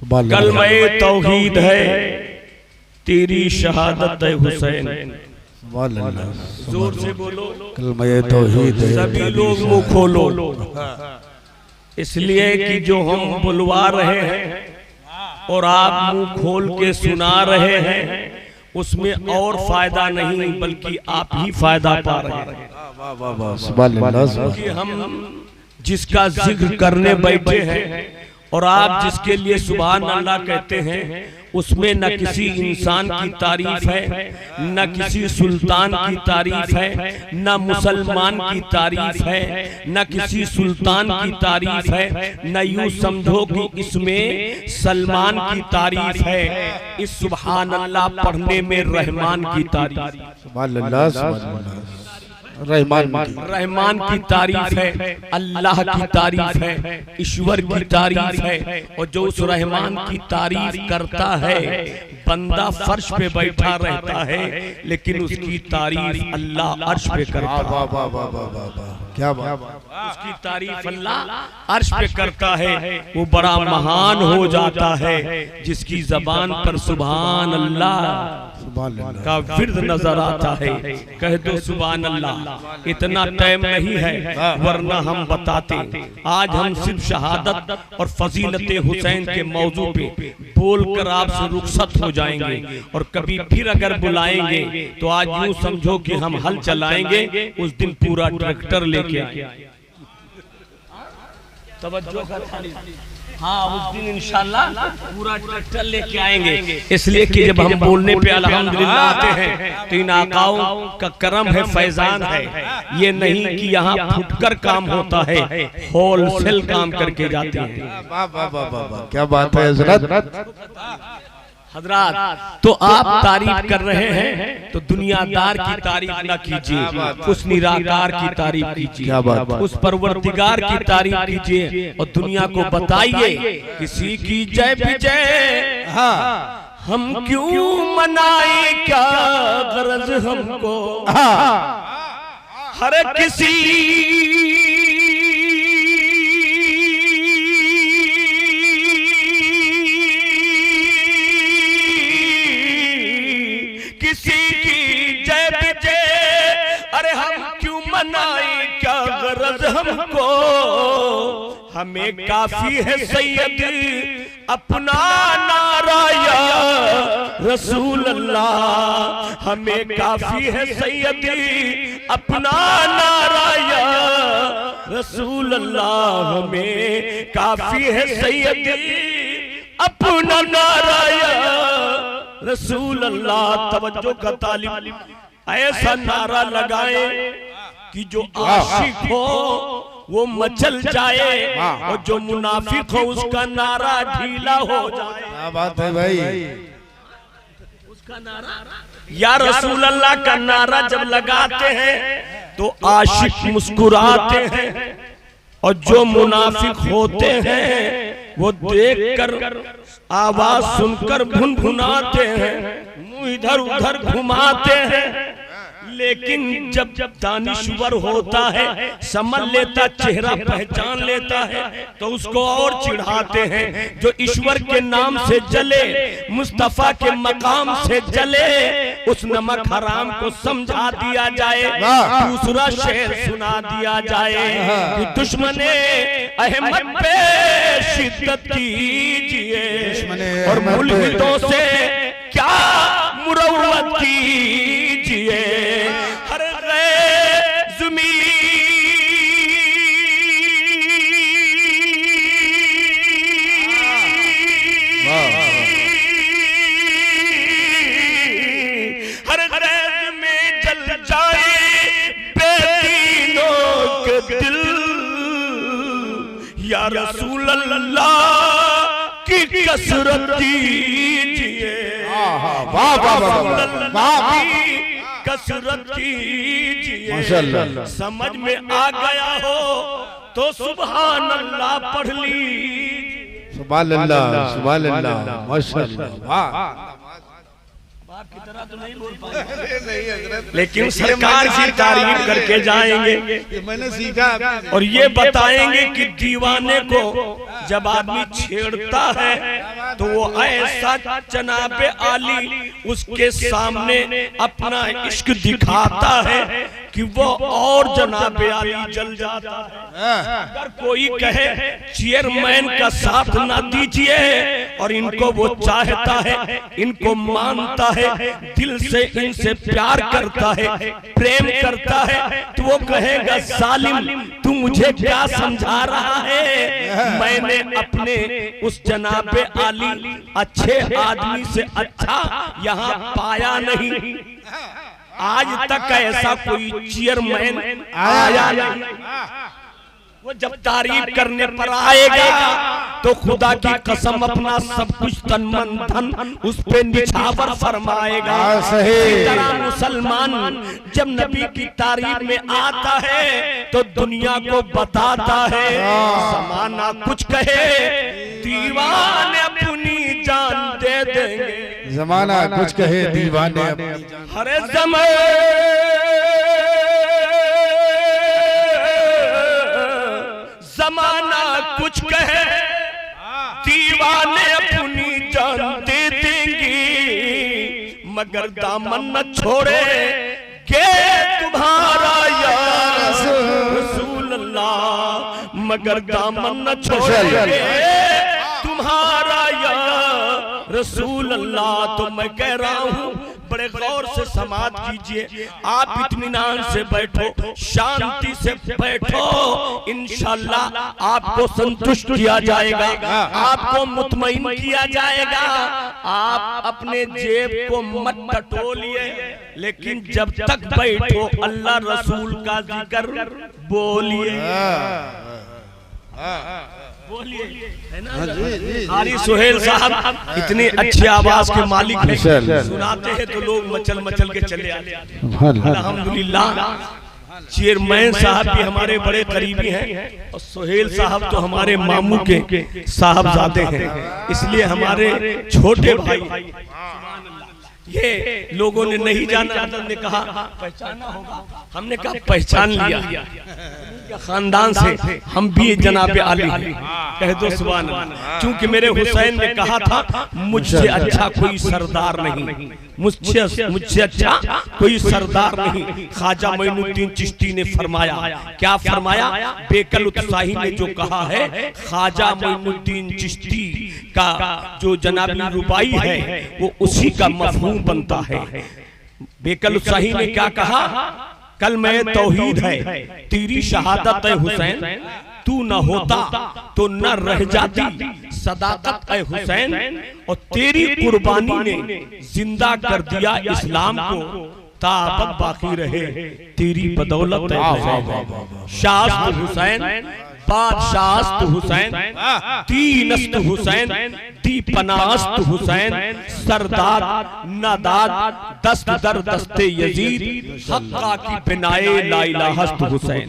कलमे तौहीद है तेरी शहादत है हुसैन। जोर से बोलो कलमे तौहीद है। सभी लोग मुंह खोलो, इसलिए कि जो हम बुलवा रहे हैं और आप मुंह खोल के सुना रहे हैं उसमें और फायदा नहीं बल्कि आप ही फायदा पा रहे हैं। क्योंकि हम जिसका जिक्र करने बैठे हैं और आप जिसके लिए सुभान अल्लाह कहते हैं उसमें न किसी इंसान की तारीफ है, न किसी सुल्तान की तारीफ है, न मुसलमान की तारीफ है, न किसी सुल्तान की तारीफ है, न यूं समझो कि इसमें सलमान की तारीफ है। इस सुभान अल्लाह पढ़ने में रहमान की तारीफ, रहमान की तारीफ है, अल्लाह की तारीफ है, ईश्वर की तारीफ है। और जो उस रहमान की तारीफ करता है बंदा फर्श पे बैठा रहता है लेकिन उसकी तारीफ अल्लाह अर्श पे करता है। क्या बात, उसकी तारीफ अल्लाह अर्श पे करता है। वो बड़ा महान हो जाता है जिसकी जबान पर सुभान अल्लाह का विर्द नजर आता है। कह दो सुभान अल्लाह। इतना टाइम नहीं है वरना हम बताते। आज हम सिर्फ शहादत और फजीलत हुसैन के मौजू पे बोलकर आपसे रुखसत हो जाएंगे और कभी फिर अगर बुलाएंगे तो आज यूं समझो कि हम हल चलाएंगे, उस दिन पूरा ट्रैक्टर लेके तवज्जो कर। हाँ, उस दिन इंशाल्लाह पूरा ट्रैक्टर लेके आएंगे। इसलिए कि जब हम बोलने पे अल्हम्दुलिल्लाह आते हैं तो इन आकाओं का करम है, फैजान है। ये नहीं कि यहाँ फुटकर काम होता है, होलसेल काम करके जाते हैं। क्या बात है हजरत। हजरात तो आप तारीफ कर रहे हैं तो दुनियादार की तारीफ ना कीजिए, उस निराकार की तारीफ कीजिए, उस परवरदिगार की तारीफ कीजिए और दुनिया को बताइए किसी की जय विजय हम क्यों मनाए, क्या गरज हमको हर किसी हमको। हमें काफी है सैयद अपना नारा या रसूल अल्लाह, हमें काफी है सैयद अपना नारा या रसूल अल्लाह, हमें काफी है सैयद अपना नारा या रसूल अल्लाह। तवज्जो का तालिब, ऐसा नारा लगाए कि जो आशिक हो वो मचल जाए और जो मुनाफिक हो उसका नारा ढीला हो जाए। क्या बात है भाई। उसका नारा या रसूल अल्लाह का नारा जब लगाते हैं तो आशिक मुस्कुराते हैं और जो मुनाफिक होते हैं वो देखकर आवाज सुनकर भुनभुनाते हैं, मुंह इधर उधर घुमाते हैं। लेकिन जब दानिश्वर होता है, समझ लेता, चेहरा पहचान लेता है तो उसको और चिढ़ाते हैं। जो ईश्वर के नाम से जले, मुस्तफा के मकाम से जले, उस नमक हराम को समझा दिया जाए, दूसरा शेर सुना दिया जाए कि दुश्मने अहमद पे शिद्दत कीजिए और मुल्हिदों से क्या मुरव्वत कीजिए। हर ज़मीन हर गैर में जल जाए बेदीनों के दिल, या रसूल अल्लाह की कसरत कीजिए, कसरत कीजिए। समझ में आ गया हो तो सुभान अल्लाह पढ़ ली। सुभान अल्लाह, सुभान अल्लाह, माशाअल्लाह। आपकी तरह तो नहीं बोल पाएंगे लेकिन सरकार की तारीफ करके जाएंगे। ये मैंने सीखा और ये बताएंगे कि दीवाने को जब आदमी छेड़ता है तो वो ऐसा जनाबे आली उसके सामने अपना इश्क दिखाता है कि वो और जनाबे आली जल जाता है। अगर कोई कहे चेयरमैन का साथ ना दीजिए और इनको वो चाहता है, इनको मानता है, दिल से इनसे प्यार करता है, प्रेम करता है, तो वो कहेगा जालिम तू मुझे क्या समझा रहा है, मैंने अपने उस जनाबे आली अच्छे आदमी से अच्छा यहाँ पाया नहीं। आज तक ऐसा कोई चेयरमैन आया नहीं। वो जब तारीफ करने पर आएगा तो खुदा की कसम अपना सब कुछ तन मन धन उस पे निछावर फरमाएगा। इसी तरह मुसलमान जब नबी की तारीफ में आता है तो दुनिया को बताता है, ज़माना कुछ कहे दीवाने अपनी जान दे देंगे, ज़माना कुछ कहे दीवाने अपनी जान। हरे ज़माना कुछ कहे दीवाने अपनी जान दे देंगी, मगर दामन न छोड़े के तुम्हारा या रसूल अल्लाह, मगर दामन न छोड़े तुम्हारा या रसूल अल्लाह। तो मैं कह रहा हूँ बड़े गौर से समात कीजिए, आप इत्मीनान से बैठो, शांति से बैठो, इंशाअल्लाह आपको संतुष्ट किया जाएगा, आपको मुतमईन किया जाएगा। आप अपने जेब को मत टटोलिए, लेकिन जब तक बैठो अल्लाह रसूल का जिक्र बोलिए, बोलिए, है ना। आरी सुहेल साहब इतनी अच्छी आवाज के मालिक हैं, सुनाते हैं तो लोग मचल मचल के चले आते हैं। अल्हम्दुलिल्लाह चेयरमैन साहब भी हमारे बड़े करीबी हैं और सुहेल साहब तो हमारे मामू के साहबजादे हैं, इसलिए हमारे छोटे भाई। ये लोगों ने नहीं जाना, ने कहा पहचाना होगा, हमने कहा पहचान लिया, खानदान से हम भी जनाबे आली हैं, कह दो सुभान अल्लाह। क्योंकि मेरे हुसैन ने कहा था मुझसे अच्छा कोई सरदार नहीं, मुझसे अच्छा कोई सरदार नहीं। ख्वाजा मोइनुद्दीन चिश्ती ने फरमाया, क्या फरमाया, बेकल उत्साही ने जो कहा है, ख्वाजा मोइनुद्दीन चिश्ती का जो जनाबी रुबाई है वो उसी का मफहूम बनता है। बेकल उत्साही ने क्या कहा, कल में तौहीद है, तेरी शहादत है हुसैन, तू न होता तो न रह जाती सदाकत है हुसैन, और तेरी कुर्बानी ने जिंदा कर दिया इस्लाम को, ताबत बाकी रहे तेरी बदौलत है हुसैन। शास्त हुसैन, बादशाहस्त हुसैन, दीनस्त हुसैन, दीपनास्त हुसैन, सरदार नादाद दस्त दर दस्ते यजीद, हक्का की बिनाए ला इलाहस्त हुसैन।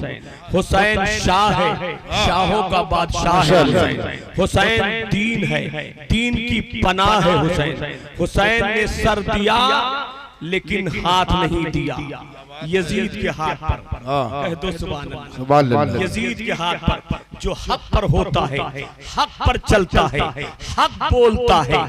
हुसैन शाह है, शाहों का बादशाह है हुसैन। हुसैन दीन है, दीन की पनाह है हुसैन। हुसैन ने सर दिया लेकिन हाथ नहीं दिया, यजीद के हाथ पर, कह दो सुभान अल्लाह। यजीद के हाथ पर जो हक पर होता है, हक पर चलता है, हक बोलता है,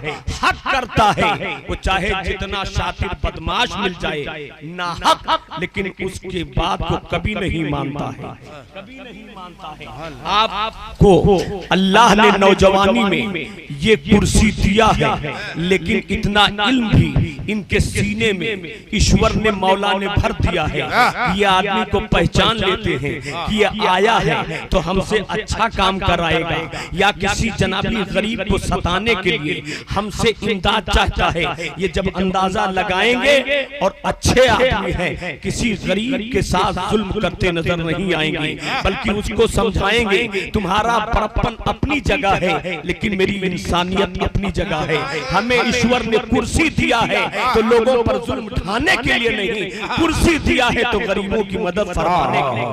हक करता है, वो चाहे जितना शातिर बदमाश मिल जाए ना हक, लेकिन उसके बात को कभी नहीं मानता है, कभी नहीं मानता है। आपको अल्लाह ने नौजवानी में ये कुर्सी दिया है, लेकिन इतना इल्म भी इनके सीने में ईश्वर ने, मौला ने भर दिया है। ये आदमी को पहचान लेते हैं कि ये आया है तो हमसे अच्छा काम कराएगा, या किसी जनाबी गरीब को सताने के लिए हमसे इमदाद चाहता है। ये जब अंदाजा लगाएंगे और अच्छे आदमी हैं, किसी गरीब के साथ जुल्म करते नजर नहीं आएंगे, बल्कि उसको समझाएंगे तुम्हारा बड़प्पन अपनी जगह है, लेकिन मेरी इंसानियत अपनी जगह है। हमें ईश्वर ने कुर्सी दिया है तो लोगों पर जुल्म ढाने के लिए नहीं, कुर्सी दिया है तो गरीबों की मदद फरमाने के लिए।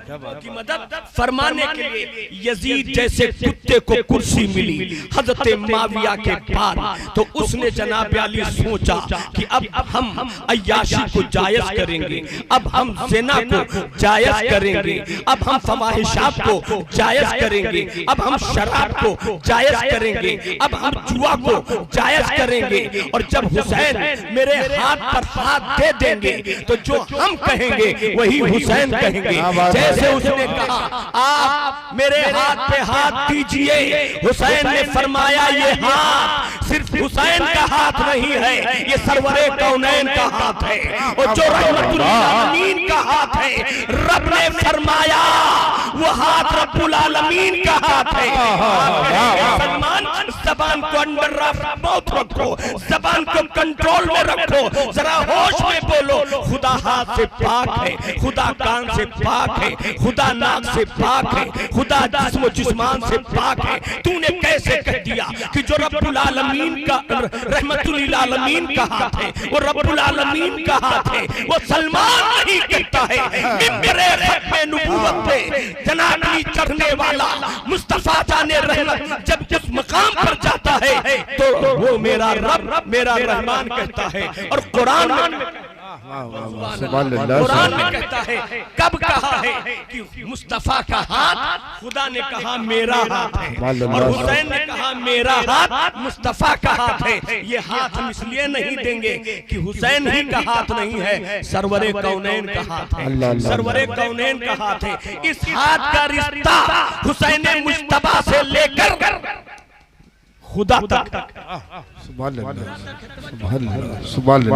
की मदद फरमाने के लिए यजीद जैसे कुत्ते को कुर्सी मिली हजरत माविया के पार, तो उसने जनाब अली सोचा कि अब हम अय्याशी को जायज करेंगे, अब हम ज़िना को जायज करेंगे, अब हम फवाहिशात को जायज करेंगे, अब हम शराब को जायज करेंगे, अब हम जुआ को जायज करेंगे। और जब हुसैन मेरे हाथ पर हाथ दे देंगे तो जो हम कहेंगे वही हुसैन कहेंगे। जैसे उसने कहा आप मेरे हाथ पे हाथ दीजिए, हुसैन ने फरमाया ये हाथ सिर्फ हुसैन का हाथ नहीं है, ये सरवरे कौनैन का हाथ है, और जो रहमतुल आलमीन का हाथ है। रब ने फरमाया वो हाथ रब्बुल आलमीन का हाथ है। सलमान ज़बान को अंडर माउथ रखो, ज़बान को कंट्रोल में रखो, जरा होश में बोलो। खुदा हाथ से पाक है, खुदा कान से पाक है, खुदा नाक से पाक है, खुदा जिस्म जिस्मान से पाक है। तूने कैसे कह दिया कि जो रब्बुल आलमीन का रहमतुल आलमीन का हाथ है वो रब्बुल आलमीन का हाथ है? वो सलमान नहीं कहता है। मिंबरे खत्मे नबूवत पे जनाब अली चढ़ने वाला मुस्तफा जाने रहमत जब जिस मकाम पर जाता है तो वो मेरा रब मेरा रहमान कहता है। और कुरान में कहता है, कब कहा है कि मुस्तफा का हाथ, खुदा ने कहा मेरा हाथ है, और हुसैन ने कहा मेरा हाथ मुस्तफा का हाथ है। ये हाथ हम इसलिए नहीं देंगे कि हुसैन ही का हाथ नहीं है, सरवरे कौनैन का हाथ है, सरवरे कौनैन का हाथ है। इस हाथ का रिश्ता हुसैन मुस्तफा से लेकर खुदा तक।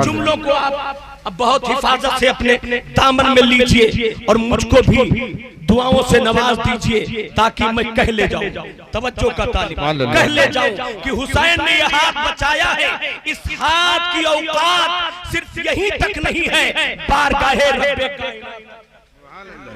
जुमलों को आप अब बहुत हिफाजत से अपने दामन में लीजिए और मुझको भी दुआओं से नवाज दीजिए ताकि मैं कह ले जाऊं, तवज्जो का तालिब, कह ले जाऊं कि हुसैन ने यह हाथ बचाया है। इस हाथ की औकात सिर्फ यहीं तक नहीं है, बारगाहे रब्बे कायनात।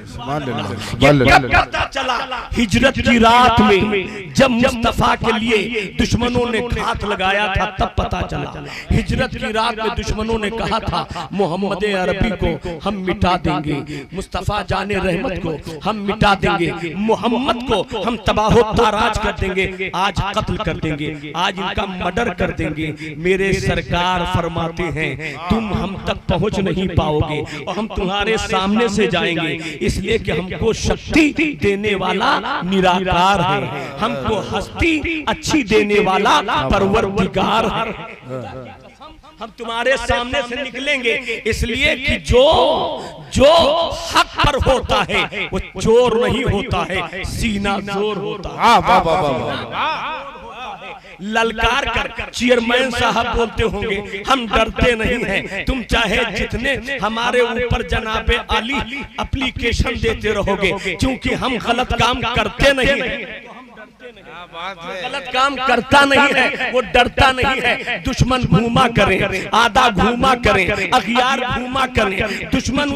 कब पता चला? हिजरत की रात में जब मुस्तफा के लिए दुश्मनों ने घात लगाया था तब पता चला। हिजरत की रात में दुश्मनों ने कहा था मोहम्मद अरबी को हम मिटा देंगे, मुस्तफा जाने रहमत को हम मिटा देंगे, मोहम्मद को हम तबाह ताराज कर देंगे, आज कत्ल कर देंगे, आज इनका मर्डर कर देंगे। मेरे सरकार फरमाते हैं तुम हम तक पहुंच नहीं पाओगे और हम तुम्हारे सामने से जाएंगे, इसलिए कि हमको शक्ति देने वाला निराकार है, हमको हस्ती अच्छी देने वाला परवरदिगार है। हम तुम्हारे सामने से निकलेंगे इसलिए कि जो हक पर होता है वो चोर नहीं होता है, सीना जोर होता है। ललकार कर चेयरमैन साहब बोलते होंगे हम डरते नहीं हैं, तुम चाहे जितने हमारे ऊपर जनाबे अली एप्लीकेशन देते रहोगे, क्योंकि हम गलत काम करते नहीं हैं। गलत काम करता नहीं है, वो डरता नहीं है। दुश्मन घूमा करें, आधा घूमा करें, अखियार घूमा करें, दुश्मन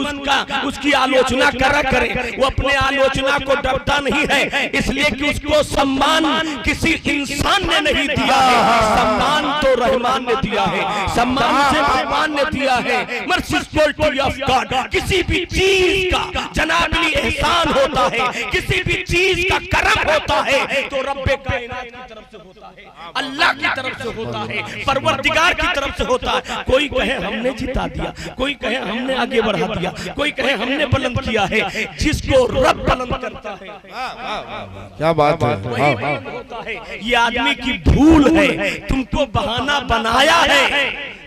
उसकी आलोचना करा करें, वो अपने आलोचना को डरता नहीं है, इसलिए कि उसको सम्मान किसी इंसान ने नहीं दिया है, सम्मान तो रहमान ने दिया है, सम्मान से रहमान ने दिया है। मर्सिफुल ऑफ गॉड, किसी भी चीज का जनाबी एहसान होता है, किसी भी चीज का करम होता है तो रब्बे कायनात की तरफ से होता है, अल्लाह की तरफ से होता है, परवरदिगार की तरफ से होता है। कोई कहे हमने जिता दिया, कोई कहे हमने आगे बढ़ा दिया, कोई कहे हमने बुलंद किया है, जिसको रब बुलंद करता है। क्या बात है, होता है। ये आदमी की भूल है, तुमको बहाना बनाया है,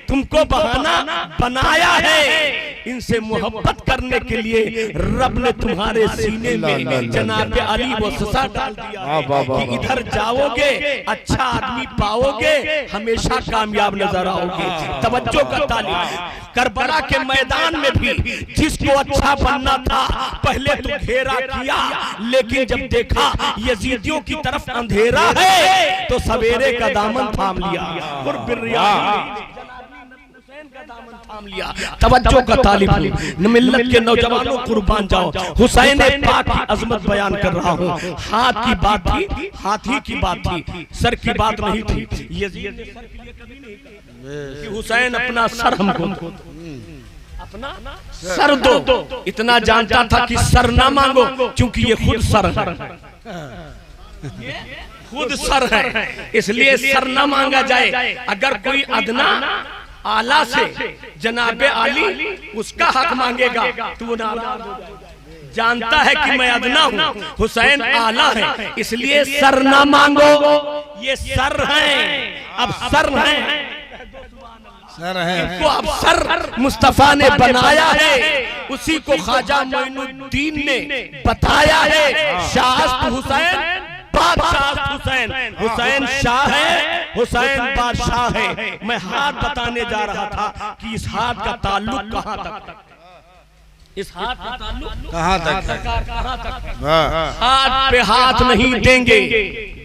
तुमको बहाना बनाया है। इनसे मोहब्बत करने के लिए रब ने तुम्हारे सीने में जनाब अली वससा डाल दिया कि इधर जाओगे अच्छा आदमी पाओगे, हमेशा कामयाब नजर आओगे। तवज्जो का तालिब, करबला के मैदान में भी जिसको अच्छा बनना था पहले तो घेरा किया, लेकिन जब देखा यजीदियों की तरफ अंधेरा है तो सवेरे का दामन थाम लिया और का दामन थाम लिया। तवज्जो का तालिब, मिल्लत के नौजवानों कुर्बान जाओ, हुसैन पाक की अजमत बयान कर रहा हूँ। हाथ की बात थी, हाथी की बात थी, सर की बात नहीं थी। यजीद ने सर के लिए कभी नहीं कहा कि हुसैन अपना सर हमको, अपना सर दो। इतना जानता था कि सर ना मांगो, क्योंकि ये खुद सर है, खुद सर है, इसलिए सर ना मांगा जाए। अगर कोई अदना आला से जनाबे आली उसका हक मांगेगा तो वो नाराज हो जाएगा। जानता है कि मैं अदना हूँ, हुसैन आला है, इसलिए सर ना मांगो। ये सर हैं, अब सर हैं, सर है, इनको अब सर मुस्तफा ने बनाया है, उसी को ख्वाजा मोइनुद्दीन ने बताया है। शाह हुसैन, बादशाह हुसैन, हुसैन शाह है, हुसैन बादशाह है। मैं हाथ बताने जा रहा था कि इस हाथ का ताल्लुक कहाँ तक, इस हाथ का ताल्लुक कहाँ तक, सरकार कहाँ तक। हाथ पे हाथ नहीं देंगे,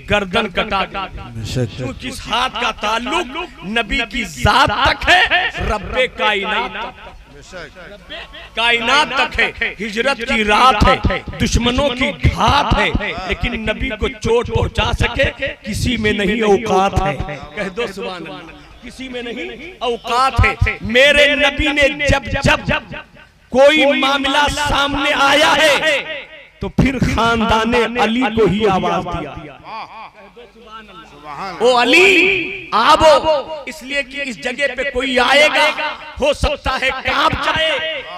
गर्दन कटा देंगे, क्योंकि इस हाथ का ताल्लुक नबी की जात तक है, रब्बे कायनात तक है। हिजरत की रात है, दुश्मनों की घात है, लेकिन नबी को चोट पहुंचा सके किसी में नहीं औकात है। कह दो सुभान अल्लाह, किसी में नहीं औकात है। मेरे नबी ने जब जब कोई मामला सामने आया है तो फिर खानदाने अली को ही आवाज दिया, ओ अली आबो, इसलिए कि इस जगह पे कोई आएगा, हो सकता है कांप जाए,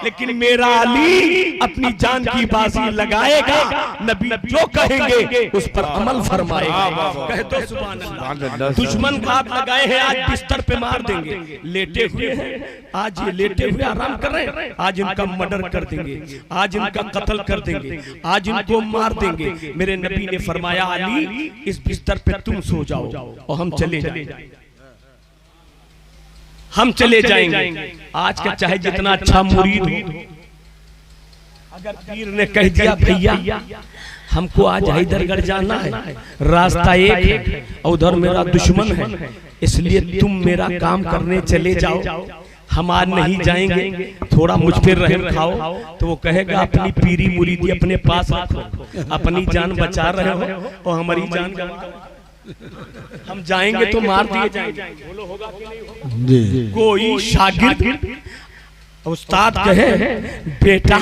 लेकिन मेरा अली अपनी जान की बाजी लगाएगा। नबी जो कहेंगे उस पर अमल फरमाएगा। कह दो सुभान अल्लाह। दुश्मन घात लगाए हैं, आज बिस्तर पे मार देंगे, लेटे हुए हैं, आज ये लेटे हुए आराम कर रहे हैं, आज इनका मर्डर कर देंगे, आज इनका कत्ल कर देंगे, आज इनको मार देंगे। मेरे नबी ने फरमाया अली इस बिस्तर पे तुम सो जाओ और हम चले जाएंगे, हम चले जाएंगे। आज का चाहे जितना अच्छा मुरीद हो, अगर पीर ने कह दिया भैया हमको आज हैदरगढ़ जाना है, रास्ता एक है और उधर मेरा दुश्मन है, इसलिए तुम मेरा काम करने चले जाओ, हम आज नहीं जाएंगे, थोड़ा मुझ पे रहम खाओ, तो वो कहेगा अपनी पीरी मुरीदी अपने पास रखो, अपनी जान बचा रहे हो और हमारी जान हम जाएंगे तो मार दिए जाएंगे। बोलो होगा कि नहीं होगा? कोई शागिर्द उस्ताद कहे बेटा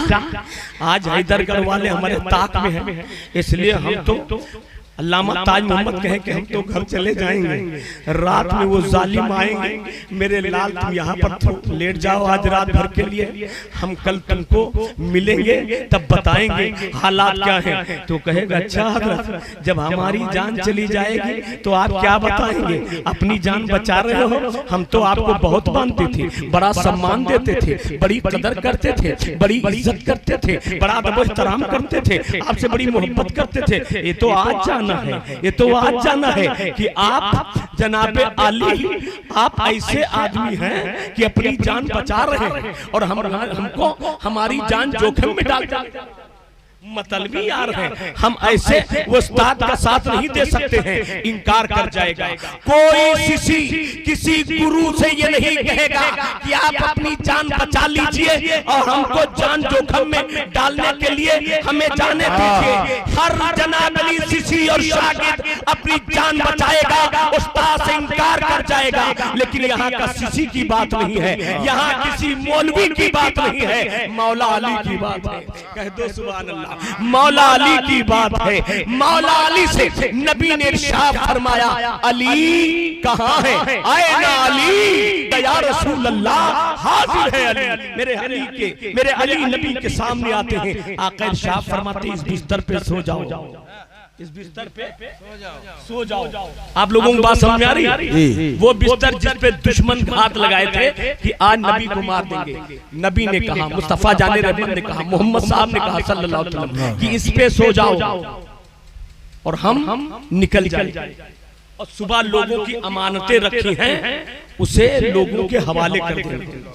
आज हैदरगढ़ वाले हमारे ताक में हैं, इसलिए हम तो अल्लामा ताज मोहम्मद कहे कि हम तो घर चले जाएंगे, रात में वो जालिम आएंगे, मेरे लाल तुम यहाँ पर लेट जाओ आज रात भर के लिए, हम कल तुमको मिलेंगे तब बताएंगे हालात क्या हैं। तो कहेगा अच्छा हजरत जब हमारी जान चली जाएगी तो आप क्या बताएंगे, अपनी जान बचा रहे हो, हम तो आपको बहुत मानते थे, बड़ा सम्मान देते थे, बड़ी कदर करते थे, बड़ी इज्जत करते थे, बड़ा अदब एहतराम करते थे, आपसे बड़ी मोहब्बत करते थे। ये तो आज जाना है, ये तो आज जाना है कि आप जनाबे अली आप ऐसे आदमी हैं कि अपनी जान बचा रहे हैं और हमको हमारी जान जोखिम में डाल मतलबी यार हैं, हम ऐसे वो उस्ताद का साथ नहीं दे सकते हैं, इनकार कर जाएगा। कोई शिशी किसी गुरु से ये नहीं कहेगा कि आप अपनी जान बचा लीजिए और हमको जान जोखिम में डालने के लिए हमें जाने दीजिए। हर जनाब अली शिशी और शागिर्द अपनी जान बचाएगा, उस्ताद से इनकार कर जाएगा। लेकिन यहाँ का शिशी की बात नहीं है, यहाँ किसी मौलवी की बात नहीं है, मौला अली की बात है। कह दो सुभान अल्लाह। मौला अली की बात है। मौला अली से नबी ने इरशाद फरमाया अली कहाँ है, आए ना अली, या रसूल अल्लाह हाजिर है अली। मेरे अली नबी के सामने आते हैं, आका इरशाद फरमाते इस बिस्तर पे सो जाओ, इस बिस्तर पे सो जाओ। आप लोगों को बात समझ आ रही? वो बिस्तर जिस पे दुश्मन घात लगाए थे कि आज नबी को मार देंगे, नबी ने कहा, मुस्तफा जाने रहमत ने कहा, मोहम्मद साहब ने कहा सल्लल्लाहु अलैहि वसल्लम कि इस पे सो जाओ और हम निकल जाए। और सुबह लोगों की अमानतें रखी हैं, उसे लोगों के हवाले कर देना,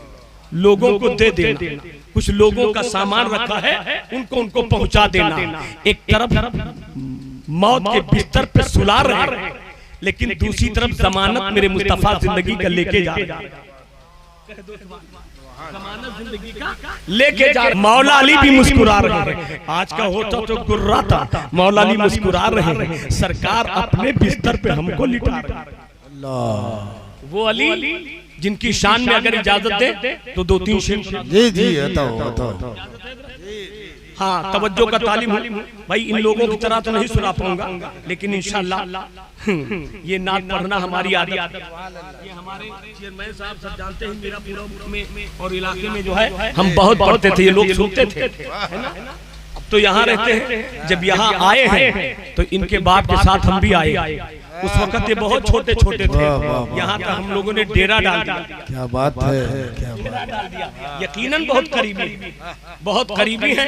लोगों को दे देना। कुछ लोगों का सामान रखा है, उनको पहुंचा देना। एक तरफ मौत के बिस्तर पे सुला रहे हैं, लेकिन दूसरी तरफ जमानत मेरे मुस्तफा जिंदगी का लेके जा रहे हैं, जमानत जिंदगी का लेके जा रहे। मौला अली भी मुस्कुरा रहे हैं, आज का होता तो गुर्रा था, मौला अली मुस्कुरा रहे हैं, सरकार अपने बिस्तर पे हमको लिटा रहे हैं। अल्लाह। वो अली जिनकी शान में अगर इजाजत दे तो 2-3 शेर। जी जी बताओ। हाँ, तवज्जो का तालिम हूँ भाई। इन लोगों की तरह तो नहीं सुना पाऊंगा, लेकिन इंशाअल्लाह ये नात पढ़ना हमारी आदत। ये हमारे चेयरमैन साहब सब जानते हैं, मेरा पूरा में और इलाके में जो है हम बहुत पढ़ते थे, ये लोग सुनते थे, है ना। अब तो यहाँ रहते हैं, जब यहाँ आए हैं तो इनके बाप के साथ हम भी आए। उस वक्त ये बहुत छोटे छोटे थे, यहाँ तक हम लोगों ने डेरा डाल दिया। क्या बात है, क्या डेरा डाल दिया। यकीनन बहुत करीबी, बहुत करीबी है।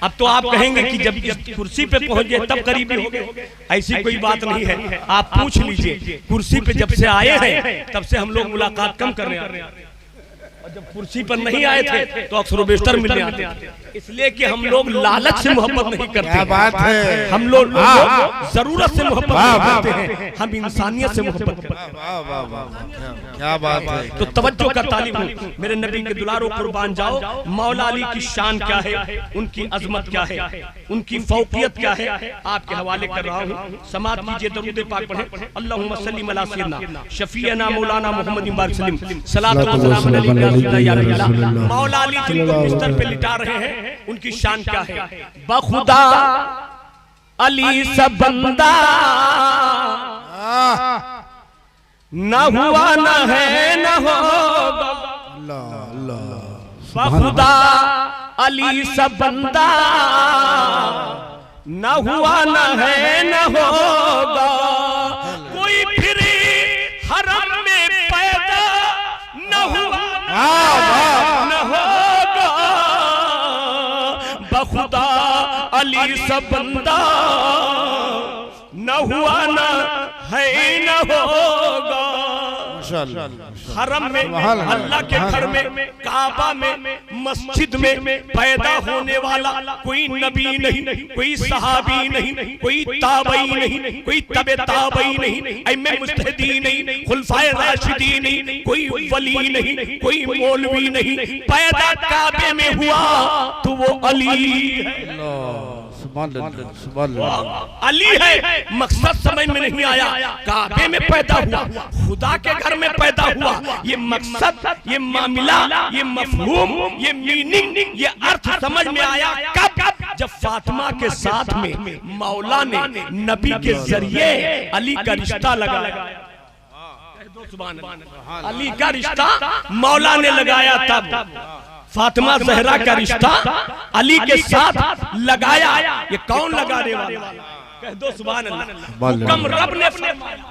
अब तो आप कहेंगे कि जब इस कुर्सी पे पहुंच गए तब करीबी हो गए, ऐसी कोई बात नहीं है। आप पूछ लीजिए, कुर्सी पे जब से आए हैं तब से हम लोग मुलाकात कम करने आ रहे हैं, और जब कुर्सी पर नहीं आए थे तो अक्सर बेशतर मिलने आते थे। इसलिए कि हम लोग लालच से मोहब्बत नहीं करते। क्या बात है। हम लोग जरूरत से मोहब्बत नहीं करते हैं, हम इंसानियत से मोहब्बत करते हैं। क्या बात है। तो तवज्जो का तालिब हूँ। मेरे नबी के दुलारो कुर्बान जाओ। मौला अली की शान क्या है, उनकी अजमत क्या है, उनकी फौकियत क्या है, आपके हवाले कर रहा हूँ। समात कीजिए, दरूद पाक पढ़ें। अल्लाहुम्मा सल्ली अला सय्यिदना शफीअना मौलाना मुहम्मद बारिक सलीम सलातो व सलाम अलैका या रसूल अल्लाह। मौला अली जिनको बिस्तर पे लिटा रहे हैं, उनकी शान क्या है। बखुदा अली सब बंदा न हुआ न है न होगा। अल्लाह अल्लाह। बखुदा अली सब बंदा न हुआ न है न होगा। कोई फिर हरम में पैदा न हुआ न होगा। बखुदा अली सब बंदा न हुआ न है न होगा। हरम में, अल्लाह के घर में, काबा में, मस्जिद में पैदा होने वाला कोई नबी नहीं, कोई सहाबी नहीं, कोई ताबई नहीं, कोई तबे ताबई नहीं, अइम्मे मुज्तहिदी नहीं, खुलफाए राशिदी नहीं, कोई वली नहीं, कोई मौलवी नहीं। पैदा काबे में हुआ तो वो अली है। अली है। मकसद समझ में नहीं आया, काबे में पैदा हुआ, खुदा के घर में पैदा हुआ। ये मकसद, ये मामला, ये मफहूम, ये मीनिंग, ये अर्थ समझ में आया कब? जब फातिमा के साथ में मौला ने नबी के जरिए अली का रिश्ता लगाया। अली का रिश्ता मौला ने लगाया। तब फातिमा जहरा का रिश्ता अली के साथ लगाया। ये कौन लगाने वाला? कह दो सुभान अल्लाह। हुक्म रब ने फरमाया,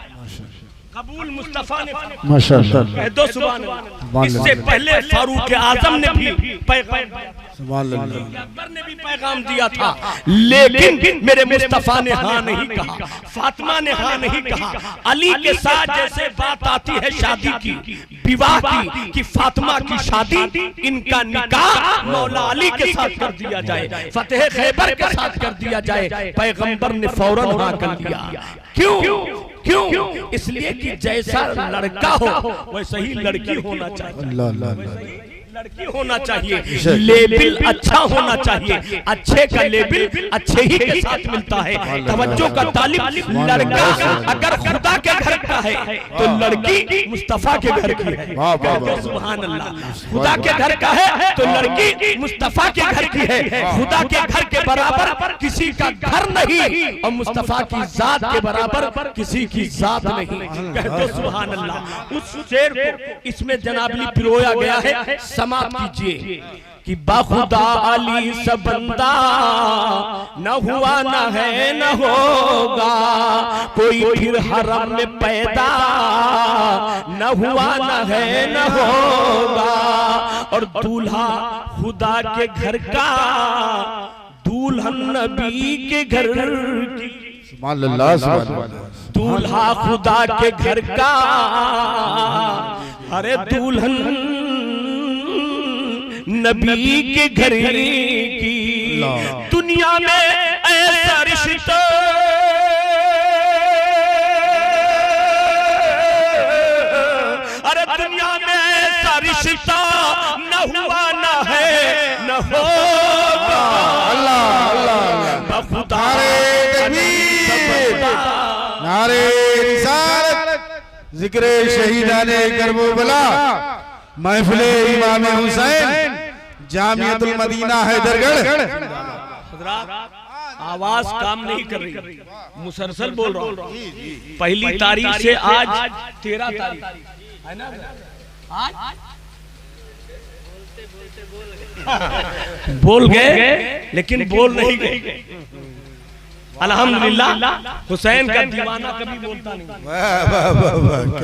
कबूल मुस्तफा ने फरमाया। माशाअल्लाह। कह दो सुभान अल्लाह। इससे पहले फारूक आजम ने भी पैगाम, अकबर ने भी पैगाम दिया था, लेकिन मेरे मुस्तफा ने हाँ नहीं कहा, फातिमा ने हाँ नहीं कहा। अली के साथ जैसे बात आती है शादी की, विवाह की, कि फातिमा की शादी, इनका निकाह मौला अली के साथ कर दिया जाए, फतेह खैबर के साथ कर दिया जाए। पैगंबर ने फौरन हाँ कर दिया। क्यों? इसलिए कि जैसा लड़का हो वैसा ही लड़की होना चाहिए। लड़की होना चाहिए, लेबिल अच्छा होना चाहिए। अच्छे का लेबिल अच्छे ही के साथ मिलता है। तवज्जो का तालिब। लड़का अगर खुदा के घर का है तो लड़की मुस्तफा के घर की है। सुभान अल्लाह। खुदा के घर का है तो लड़की मुस्तफा के घर की है। खुदा के घर के बराबर किसी का घर नहीं, और मुस्तफा की जात के बराबर किसी की जात नहीं। कह दो सुभान अल्लाह। उस शेर को इसमें जनाबली पिरोया गया है। समाप्त कीजिए कि बाखुदा अली सब बंदा न हुआ न है न होगा। कोई फिर हरम में पैदा न हुआ न है न होगा। और दूल्हा खुदा के घर का, दुल्हन नबी के घर की। दूल्हा खुदा के घर का, अरे दुल्हन नबी के घर की। दुनिया में ऐसा रिश्ता अरे दुनिया में ऐसा रिश्ता न हुआ न है न होगा। अल्लाह अल्लाह। खुदा नारे रिसालत, जिक्र शहीदाने करबला महफिले इमाम हुसैन जामियतुल मदीना हैदरगढ़। आवाज काम नहीं कर रही, मुसलसल बोल रहा हूँ। पहली तारीख से आज 13 तारीख है ना, आज बोल गए लेकिन बोल नहीं गए। अल्हम्दुलिल्लाह हुसैन का दीवाना कभी बोलता नहीं।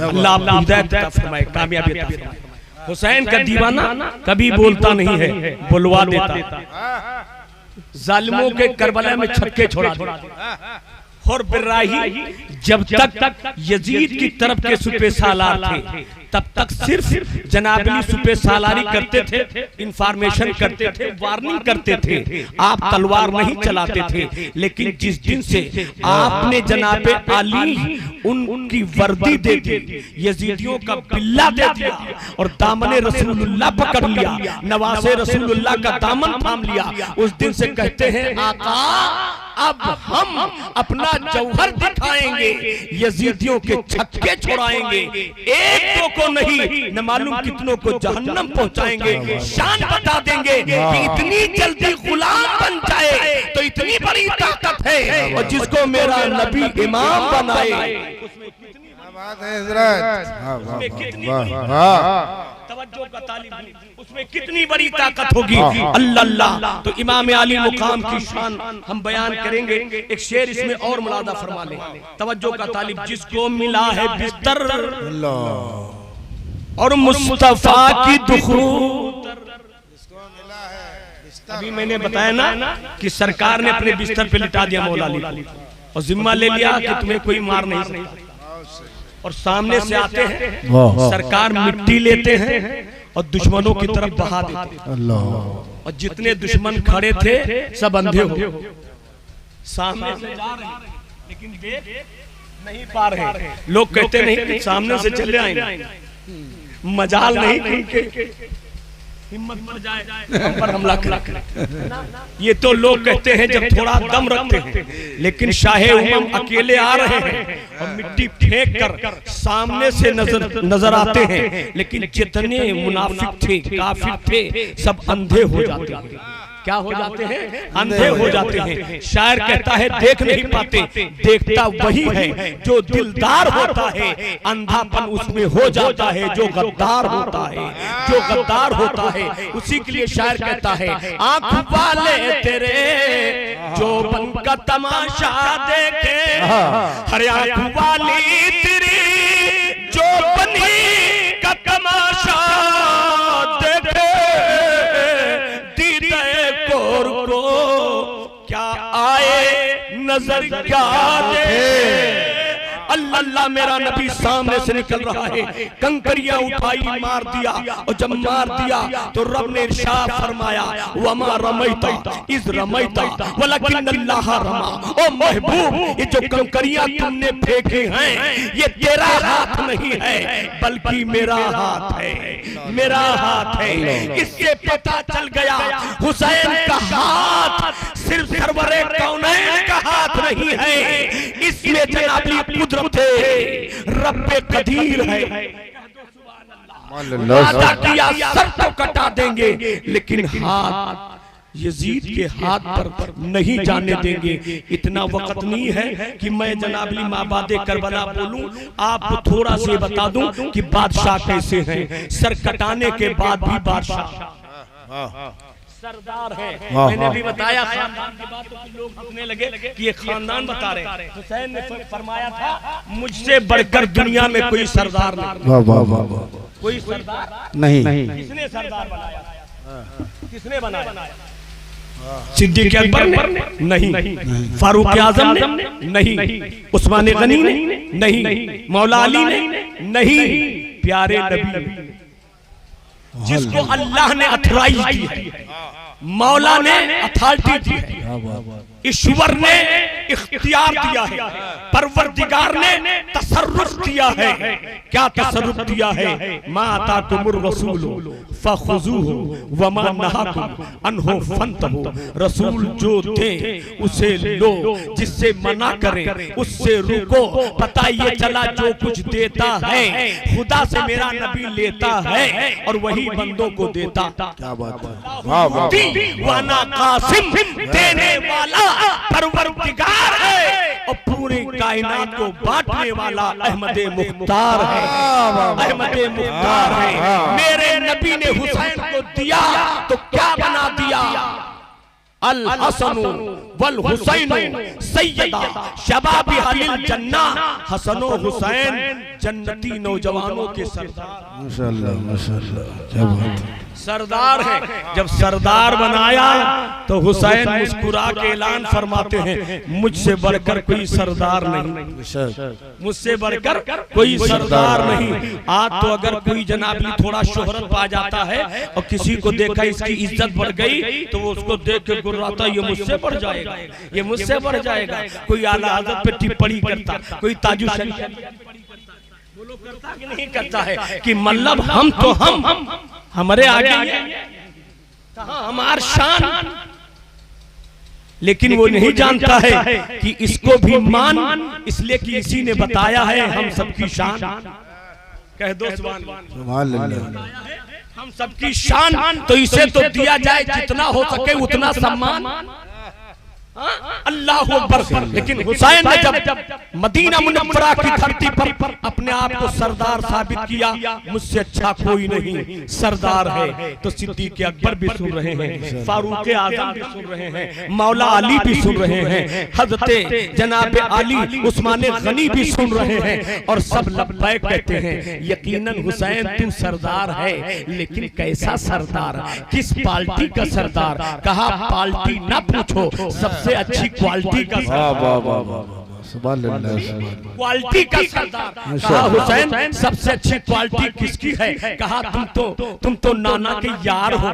अल्लाह आपको हिदायत अता फरमाए, कामयाबी अता फरमाए। हुसैन का दीवाना कभी बोलता नहीं है, बुलवा देता। जालिमों के करबला में छक्के छोड़ा देता। और बिर्राही जब तक यजीद की तरफ के सुपे सालार थे तब तक सिर्फ जनाब अली सुपे सालारी करते थे, इंफॉर्मेशन करते थे, वार्निंग करते थे, आप तलवार नहीं चलाते थे। लेकिन जिस दिन से आपने जनाब अली उनकी वर्दी दे दी, यजीदियों का बिल्ला दे दिया और दामने रसूलुल्लाह पकड़ लिया, नवासे रसूलुल्लाह का दामन थाम लिया, उस दिन से कहते हैं आका अब हम अपना जौहर दिखाएंगे, यजीदियों के छक्के छुड़ाएंगे, एक दो को नहीं न मालूम कितनों को जहन्नम पहुंचाएंगे। शान बता देंगे कि इतनी जल्दी गुलाम बन जाए तो इतनी बड़ी ताकत है, और जिसको मेरा नबी इमाम बनाए तवज्जो का तालिब, उसमें कितनी बड़ी ताकत होगी। अल्लाह। तो इमाम अली मुकाम की शान हम बयान करेंगे। एक शेर इसमें और मुलादा फरमा लें। तवज्जो का तालिब, जिसको मिला है बिस्तर और मुस्तफा की दुखूत। अभी मैंने बताया ना कि सरकार ने अपने बिस्तर पे लिटा दिया मौला अली और जिम्मा ले लिया कि तुम्हें कोई मार नहीं सकता। और सामने से आते हैं, सरकार मिट्टी लेते हैं और दुश्मनों की तरफ बहा देते हैं। और जितने दुश्मन खड़े थे सब अंधे हो, सामने से जा रहे हैं लेकिन देख नहीं पा रहे। लोग कहते नहीं कि सामने से चले आएंगे, मजाल नहीं उनके हिम्मत मर जाए हम पर हमला करे। ये तो लोग कहते हैं जब थोड़ा दम रखते हैं, लेकिन शाहे उमम अकेले आ रहे हैं और मिट्टी फेंक कर सामने से नजर आते हैं, लेकिन जितने मुनाफिक थे, काफिर थे, सब अंधे हो जाते हैं। क्या हो जाते हैं? अंधे हो जाते हैं। शायर कहता है देख नहीं पाते, देखता वही है जो दिलदार होता है, अंधापन उसमें हो जाता है जो गद्दार होता है, जो गद्दार होता है। उसी के लिए शायर कहता है आंख वाले तेरे जो बन का तमाशा देखे, हर आंख वाली तेरी जो बनी का तमाशा देखे, क्या आए नजर क्या दे। अल्लाह मेरा नबी सामने से निकल रहा है, कंकरियां उठाई मार दिया, और जब मार दिया तो रब ने इरशाद फरमाया वमा रमैता इज रमैता वलकिन अल्लाह रमा। ओ महबूब, ये जो कंकरियां तुमने फेंकी हैं ये तेरा हाथ नहीं है बल्कि मेरा हाथ है, मेरा हाथ है। इससे पता चल गया हुसैन का हाथ सिर्फ सरवरे कौनैन का हाथ नहीं है, इसमें जनाबी कुदरत रब्बे कदीर है। वादा किया सर तो कटा देंगे, लेकिन हाथ यजीद के हाथ पर नहीं जाने देंगे। इतना वक्त नहीं है कि मैं जनाबली माबादे करबला बोलूं। आपको थोड़ा से बता दूं कि बादशाह कैसे हैं। सर कटाने के बाद भी बादशाह सरदार है। मैंने भी बताया खानदान की बात, तो लोग कहने लगे कि ये खानदान बता रहे। हुसैन ने फरमाया था मुझसे बढ़कर दुनिया में कोई सरदार नहीं। कोई सरदार नहीं। किसने सरदार बनाया? किसने बनाया? सिद्दीक अकबर ने नहीं, फारूक आजम ने नहीं, उस्मान गनी ने नहीं, मौला अली ने नहीं, प्यारे नबी जिसको अल्लाह ने अथराइज दी है, मौला ने अथॉरिटी दी है, ईश्वर ने इख्तियार दिया है, परवरदिगार ने तसर्रुफ दिया है। क्या तसर्रुफ दिया है? मा आताकुमुर रसूलु फखुजूहु व मा नहाकुम अन्हु फंतहु। रसूल जो दे उसे लो, जिससे मना करे उससे रुको। पता ये चला जो कुछ देता है खुदा से मेरा नबी लेता है और वही बंदों को देता। क्या बात है, वाह वाह। वाना कासिम, देने वाला परवरदिगार है और पूरी कायनात को बांटने वाला अहमद मुख्तार है। अहमद मुख्तार है। मेरे नबी ने हुसैन को दिया तो क्या बना दिया? अल हसनु वल हुसैन सैयदा शबाबी अहलिल जन्ना। हसनो हुसैन जन्नती नौजवानों के सरदार। माशाअल्लाह माशाअल्लाह, क्या बात है। सरदार है। जब सरदार बनाया तो हुसैन मुस्कुरा के ऐलान फरमाते हैं, मुझसे बढ़कर कोई सरदार नहीं, मुझसे बढ़कर कोई सरदार नहीं। आज तो अगर कोई जनाबी थोड़ा शोहरत पा जाता है और किसी को देखा इसकी इज्जत बढ़ गई तो वो उसको देख के गुर्राता, ये मुझसे बढ़ जाएगा, ये मुझसे बढ़ जाएगा। कोई आला हज़रत पे टिप्पणी करता, कोई ताजु शरीफ वो लोग करता कि नहीं करता है कि मतलब हम तो हम हमारे आगे कहाँ हमार शान। लेकिन वो नहीं जानता है कि इसको भी मान, इसलिए कि इसी ने बताया है हम सबकी शान। कह दो सुभान अल्लाह। हम सबकी शान, तो इसे तो दिया जाए जितना हो सके उतना सम्मान। अल्लाह अकबर। लेकिन हुसैन ने जब मदीना मुनव्वरा की धरती पर अपने आप को सरदार साबित किया, मुझसे अच्छा कोई नहीं सरदार है, तो सिद्दीक़ अकबर भी सुन रहे हैं, फारूक आज़म भी सुन रहे हैं, मौला अली भी सुन रहे हैं, हज़रत जनाब अली उस्मान गनी भी सुन रहे हैं और सब लब्बैक कहते हैं। यकीनन हुसैन तुम सरदार है, लेकिन कैसा सरदार, किस पार्टी का सरदार? कहा पार्टी ना पूछो, सबसे अच्छी क्वालिटी का क्वालिटी का सरदार। कहा हुसैन सबसे अच्छी क्वालिटी किसकी है? कहा तुम तो नाना के यार हो,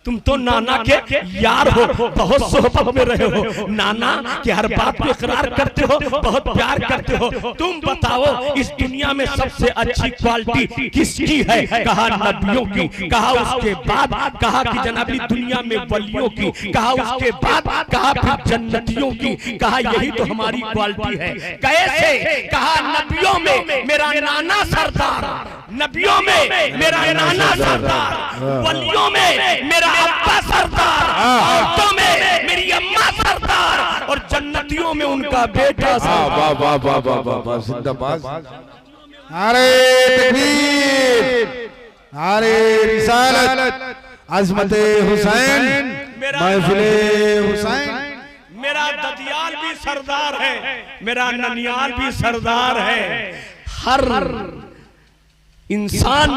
तुम तो नाना के यार हो, बहुत सोहबत में रहे हो, नाना की हर बात पे इकरार करते हो, बहुत प्यार करते हो। तुम बताओ इस दुनिया में सबसे अच्छी क्वालिटी किसकी है? कहा नबियों की। कहा उसके बाद कहा कि जनाबी दुनिया में वलियों की। कहा उसके बाद कहा फिर जन्नतियों की। कहा यही तो हमारी क्वालिटी है। कैसे? कहा नबियों में मेरा नाना सरदार, नबियों में मेरा नाना सरदार, वलियों में मेरा अब्बा सरदार, औरतों में मेरी अम्मा सरदार और जन्नतियों में उनका बेटा सरदार। वाह वाह वाह वाह वाह, जिंदाबाद। नारे तकबीर, नारे रिसालत, अज़मते हुसैन, महफिले हुसैन। मेरा ददियाल भी सरदार है, मेरा ननियाल भी सरदार है। हर इंसान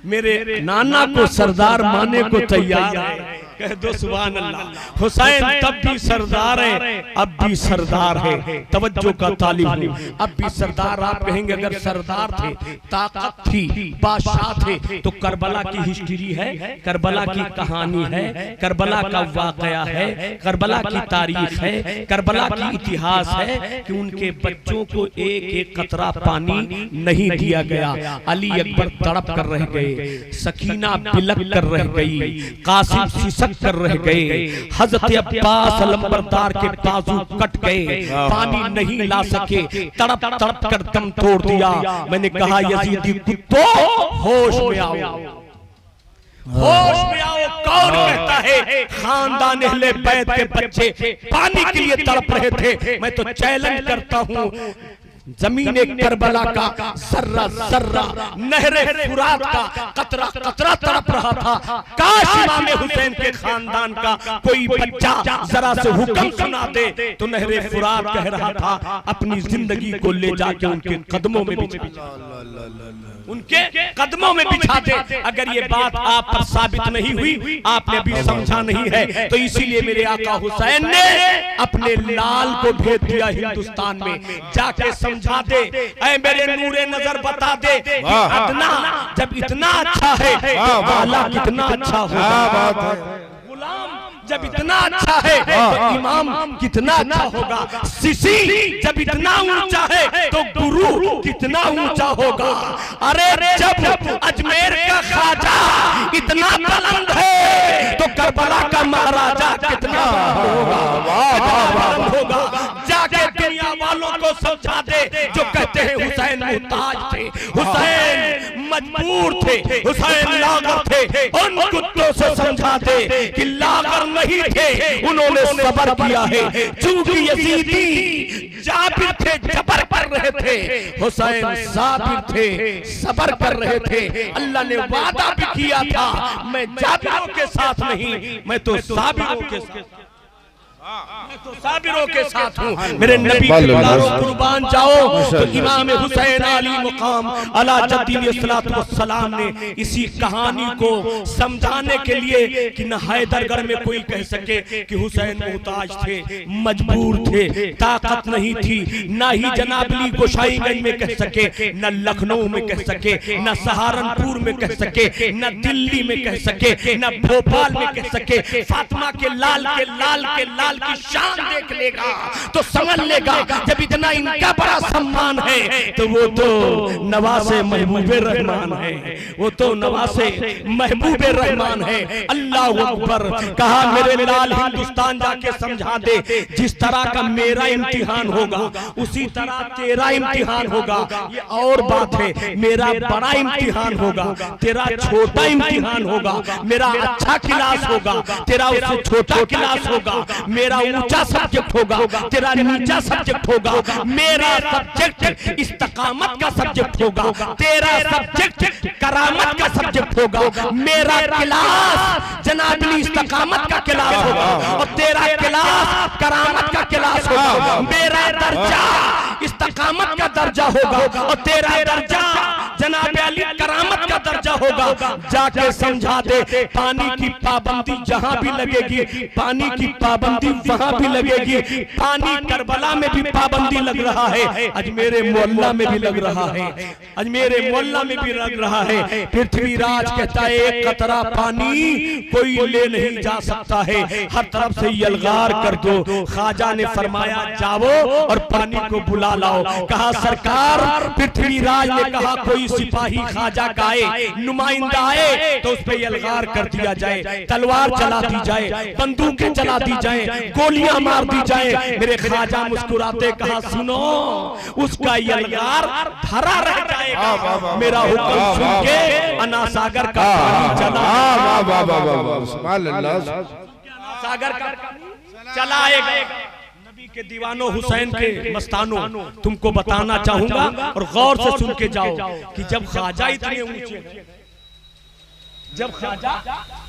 मेरे नाना को सरदार मानने को तैयार है। कह दो सुभान अल्लाह। हुसैन तब भी सरदार है, अब भी सरदार है। तवज्जो का तालिब हूँ। अब भी सरदार। आप कहेंगे अगर सरदार थे, ताकत थी, बादशाह थे, तो करबला की हिस्ट्री है, करबला की कहानी है, करबला का वाकया है, करबला की तारीख है, करबला की इतिहास है कि उनके बच्चों को एक एक कतरा पानी नहीं दिया गया। अली अकबर तड़प कर रह गए, सकीना बिलक कर रह गई, कासिम सिसक कर रह गए, हजरत अब्बास अलंबरदार के बाजू कट गए, पानी नहीं ला सके, तड़प तड़प कर दम तोड़ दिया। मैंने कहा यजीदी कुत्तों होश में आओ, होश में आओ। कौन कहता है खानदान अहले बैत के बच्चे पानी के लिए तड़प रहे थे? मैं तो चैलेंज करता हूँ, जमीन करबला का जर्रा जर्रा, नहरे फुरात का कतरा कतरा तड़प रहा था। काश इमाम हुसैन के खानदान का कोई बच्चा जरा से हुक्म सुना दे तो नहरे फुरात कह रहा था अपनी जिंदगी को ले जाके उनके कदमों में बिछा, उनके कदमों में बिछा दे। अगर ये बात आप पर साबित नहीं हुई, आपने भी समझा नहीं है, तो इसीलिए मेरे आका हुसैन ने अपने लाल को भेज दिया हिंदुस्तान में, जाके समझा दे, ऐ मेरे नूरे नजर बता दे कि अदना जब इतना अच्छा है तो आला कितना अच्छा होगा। गुलाम जब इतना अच्छा है तो इमाम कितना अच्छा होगा। शिशी जब इतना ऊंचा है तो गुरु कितना ऊंचा होगा। अरे जब अजमेर का ख्वाजा इतना बुलंद है तो करबला का महाराजा कितना बुलंद होगा। जाके दुनिया वालों को समझा दे जो कहते हैं हुसैन मुहताज थे, हुसैन मजबूर थे, हुसैन लागर थे। उन कुत्तों से समझा दे कि लागर नहीं थे, उन्होंने सबर किया है। चूंकि यजीदी जाबिर थे, जबर कर रहे थे, हुसैन साबिर थे, सबर कर रहे थे। अल्लाह ने वादा भी किया था मैं जाबिरों के साथ नहीं, मैं तो साबिरों के साथ, मैं तो साबिरों के साथ हूँ। मेरे नबी के लारों कुर्बान जाओ। तो इमाम हुसैन अली मुकाम अला जद्दील सलाम ने इसी कहानी को समझाने के लिए कि न हैदरगढ़ में कोई कह सके कि हुसैन मुहताज थे, मजबूर थे, ताकत नहीं थी, न ही जनाबली गोशाईगंज में कह सके, न लखनऊ में कह सके, न सहारनपुर में कह सके, न दिल्ली में कह सके, न भोपाल में कह सके। फातिमा के लाल की शान देख लेगा तो समझ लेगा जब इतना इनका बड़ा सम्मान है तो वो तो नवासे महबूबे रहमान है, वो तो नवासे महबूबे रहमान है। अल्लाह अकबर। कहा मेरे लाल हिंदुस्तान जाके समझा दे जिस तरह का मेरा इम्तिहान होगा उसी तरह तेरा इम्तिहान होगा। ये और बात है, मेरा बड़ा इम्तिहान होगा, तेरा छोटा इम्तिहान होगा। मेरा अच्छा क्लास होगा, तेरा उससे छोटा क्लास होगा। मेरा ऊंचा सब्जेक्ट होगा, तेरा नीचा सब्जेक्ट होगा। मेरा सब्जेक्ट इस्तिकामत का सब्जेक्ट होगा, तेरा सब्जेक्ट करामत का सब्जेक्ट होगा। मेरा क्लास जनाबली इस्तिकामत का क्लास होगा और तेरा क्लास करामत का क्लास होगा। मेरा दर्जा इस्तिकामत का दर्जा होगा और तेरा दर्जा जनाब अली करामत का दर्जा होगा। जाके समझा दे पानी की पाबंदी जहां भी लगेगी, पानी की पाबंदी वहां भी लगेगी। पानी करबला में भी पाबंदी लग रहा है, अजमेर मोहल्ला में भी लग रहा है, अजमेर मोहल्ला में भी लग रहा है। पृथ्वीराज कहता है एक कतरा पानी कोई ले नहीं जा सकता है, हर तरफ से यलगार कर दो। ख्वाजा ने फरमाया जाओ और पानी को बुला लाओ। कहा सरकार, पृथ्वीराज ने कहा कोई सिपाही ख्वाजा का आए, नुमाइंदा आए तो उस पे यलगार कर दिया जाए, तलवार चला दी जाए, बंदूकें चला दी जाए, गोलियां मार दी जाए। मेरे ख्वाजा मुस्कुराते कहा सुनो उसका यलगार धरा रह जाएगा। मेरा हुक्म सुन के अन्ना सागर का पानी सागर का चला आएगा। के दीवानों हुसैन के मस्तानों तुमको बताना चाहूंगा और गौर से सुन के जाओ कि जब ख्वाजा इतने ऊंचे, जब ख्वाजा